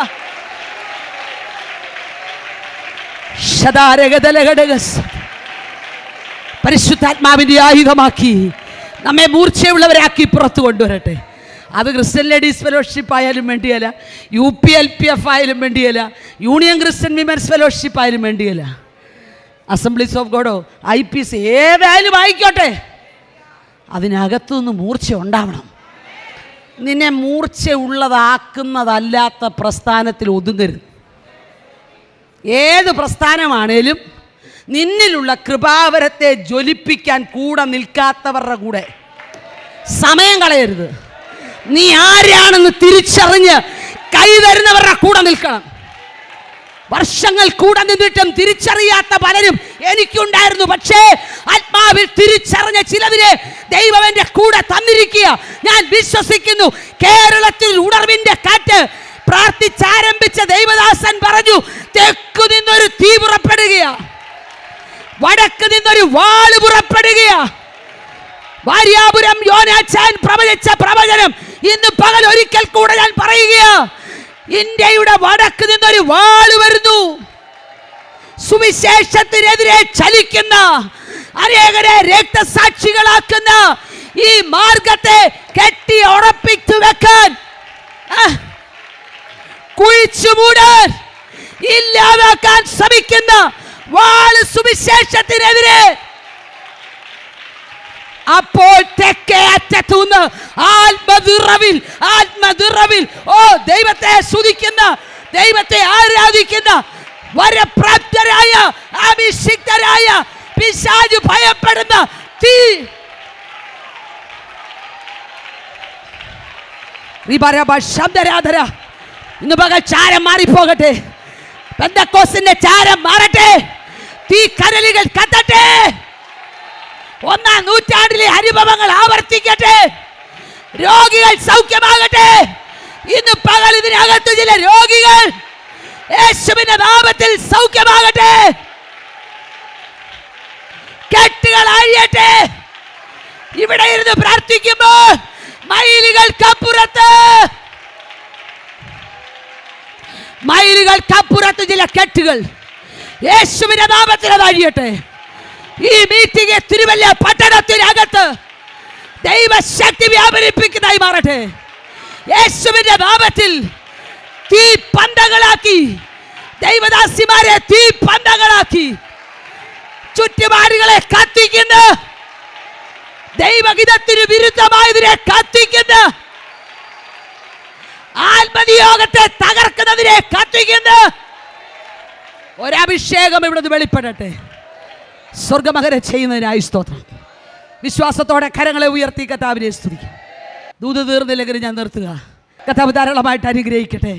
ശദാരഗദലഗഡഗസ് പരിശുദ്ധാത്മാവിന്റെ ആയുധമാക്കി നമ്മെ മൂർച്ചയുള്ളവരാക്കി പുറത്തു കൊണ്ടുവരട്ടെ. അത് ക്രിസ്ത്യൻ ലേഡീസ് ഫെലോഷിപ്പ് ആയാലും വേണ്ടിയല്ല, UPLPF ആയാലും വേണ്ടിയല്ല, യൂണിയൻ ക്രിസ്ത്യൻ വിമൻസ് ഫെലോഷിപ്പ് ആയാലും വേണ്ടിയല്ല, അസംബ്ലീസ് ഓഫ് ഗോഡോ IPC ഏതായാലും ആയിക്കോട്ടെ, അതിനകത്തുനിന്ന് മൂർച്ച ഉണ്ടാവണം. നിന്നെ മൂർച്ചയുള്ളതാക്കുന്നതല്ലാത്ത പ്രസ്ഥാനത്തിൽ ഒതുങ്ങരുത്. ഏത് പ്രസ്ഥാനമാണേലും നിന്നിലുള്ള കൃപാവരത്തെ ജ്വലിപ്പിക്കാൻ കൂടെ നിൽക്കാത്തവരുടെ കൂടെ സമയം കളയരുത്. നീ ആരാണെന്ന് തിരിച്ചറിഞ്ഞ് കൈതരുന്നവരുടെ കൂടെ നിൽക്കണം. വർഷങ്ങൾ കൂടെ നിന്നിട്ടും തിരിച്ചറിയാത്ത പലരും എനിക്കുണ്ടായിരുന്നു. പക്ഷേ ആത്മാവിൽ തിരിച്ചറിഞ്ഞ ചിലതിനെ ദൈവം എൻ്റെ കൂടെ തന്നിരിക്കുക. ഞാൻ വിശ്വസിക്കുന്നു. കേരളത്തിൽ ഉണർവിൻ്റെ കാറ്റ് പ്രാർത്ഥിച്ചാരംഭിച്ച ദൈവദാസൻ പറഞ്ഞു, തെക്കു നിന്നൊരു തീ പുറപ്പെടുകയാ, വടക്ക് നിന്നൊരു വാള് പുറപ്പെടുകയാ. വാര്യാപുരം യോനാച്ചാൻ പ്രവചിച്ച പ്രവചനം ഇന്ന് പകൽ ഒരിക്കൽ കൂടെ ഞാൻ പറയുകയാ. ഇന്ത്യയുടെ വടക്ക് നിന്നൊരു വാള് വരുന്നു. സുവിശേഷത്തിനെതിരെ ചലിക്കുന്ന, അനേകരെ രക്തസാക്ഷികളാക്കുന്ന ഈ മാർഗത്തെ കെട്ടി ഉറപ്പിച്ചു വെക്കാൻ, കുഴിച്ചു മൂടാൻ, ഇല്ലാതാക്കാൻ ശ്രമിക്കുന്ന വാള് സുവിശേഷത്തിനെതിരെ. അപ്പോൾ തെക്കേ അറ്റത്തുനിന്ന് ആത്മനിറവിൽ ഓ ദൈവത്തെ സ്തുതിക്കുന്ന, ദൈവത്തെ ആരാധിക്കുന്ന, വരപ്രാപ്തരായ, അഭിഷിക്തരായ, പിശാച് ഭയപ്പെടുന്ന തീ ശബ്ദരാധര ഇന്ന് പകൽ ചാരം മാറിപ്പോകട്ടെ. പെന്തക്കോസ്തിന്റെ ചാരം മാറട്ടെ. തീ കരലുകൾ കത്തട്ടെ. 1-ാം നൂറ്റാണ്ടിലെ അനുഭവങ്ങൾ ആവർത്തിക്കട്ടെ. രോഗികൾ സൗഖ്യമാകട്ടെ. ഇന്ന് പകൽ ഇതിനകത്ത് ചില രോഗികൾ യേശുവിന്റെ നാമത്തിൽ സൗഖ്യമാകട്ടെ. കെട്ടുകൾ അഴിയട്ടെ. ഇവിടെ ഇരുന്ന് പ്രാർത്ഥിക്കുമ്പോൾ മൈലുകൾക്കപ്പുറത്ത് ചില കെട്ടുകൾ യേശുവിന്റെ നാമത്തിൽ അഴിയട്ടെ. ഈ മീറ്റിംഗ് തിരുവല്ല പട്ടണത്തിനകത്ത് ദൈവശക്തി വ്യാപരിപ്പിക്കുന്നതായി മാറട്ടെ. യേശുവിന്റെ നാമത്തിൽ തീ പന്തങ്ങളാക്കി, ദൈവദാസിമാരെ തീ പന്തങ്ങളാക്കി, ചുറ്റുപാടുകളെ കത്തിക്കുന്ന, ദൈവഹിതത്തിന് വിരുദ്ധമായതിനെ കത്തിക്കുന്ന, ആത്മനിയോഗത്തെ തകർക്കുന്നതിനെ കത്തിക്കുന്ന ഒരഭിഷേകം ഇവിടുന്ന് വെളിപ്പെടട്ടെ. സ്വർഗമകരെ ചെയ്യുന്നതിനായി സ്തോത്രം. വിശ്വാസത്തോടെ കരങ്ങളെ ഉയർത്തി കർത്താവിനെ സ്തുതിക്കും. ദൂത് തീർന്നില്ലെങ്കിൽ ഞാൻ നിർത്തുക. കർത്താവ് ധാരാളമായിട്ട് അനുഗ്രഹിക്കട്ടെ.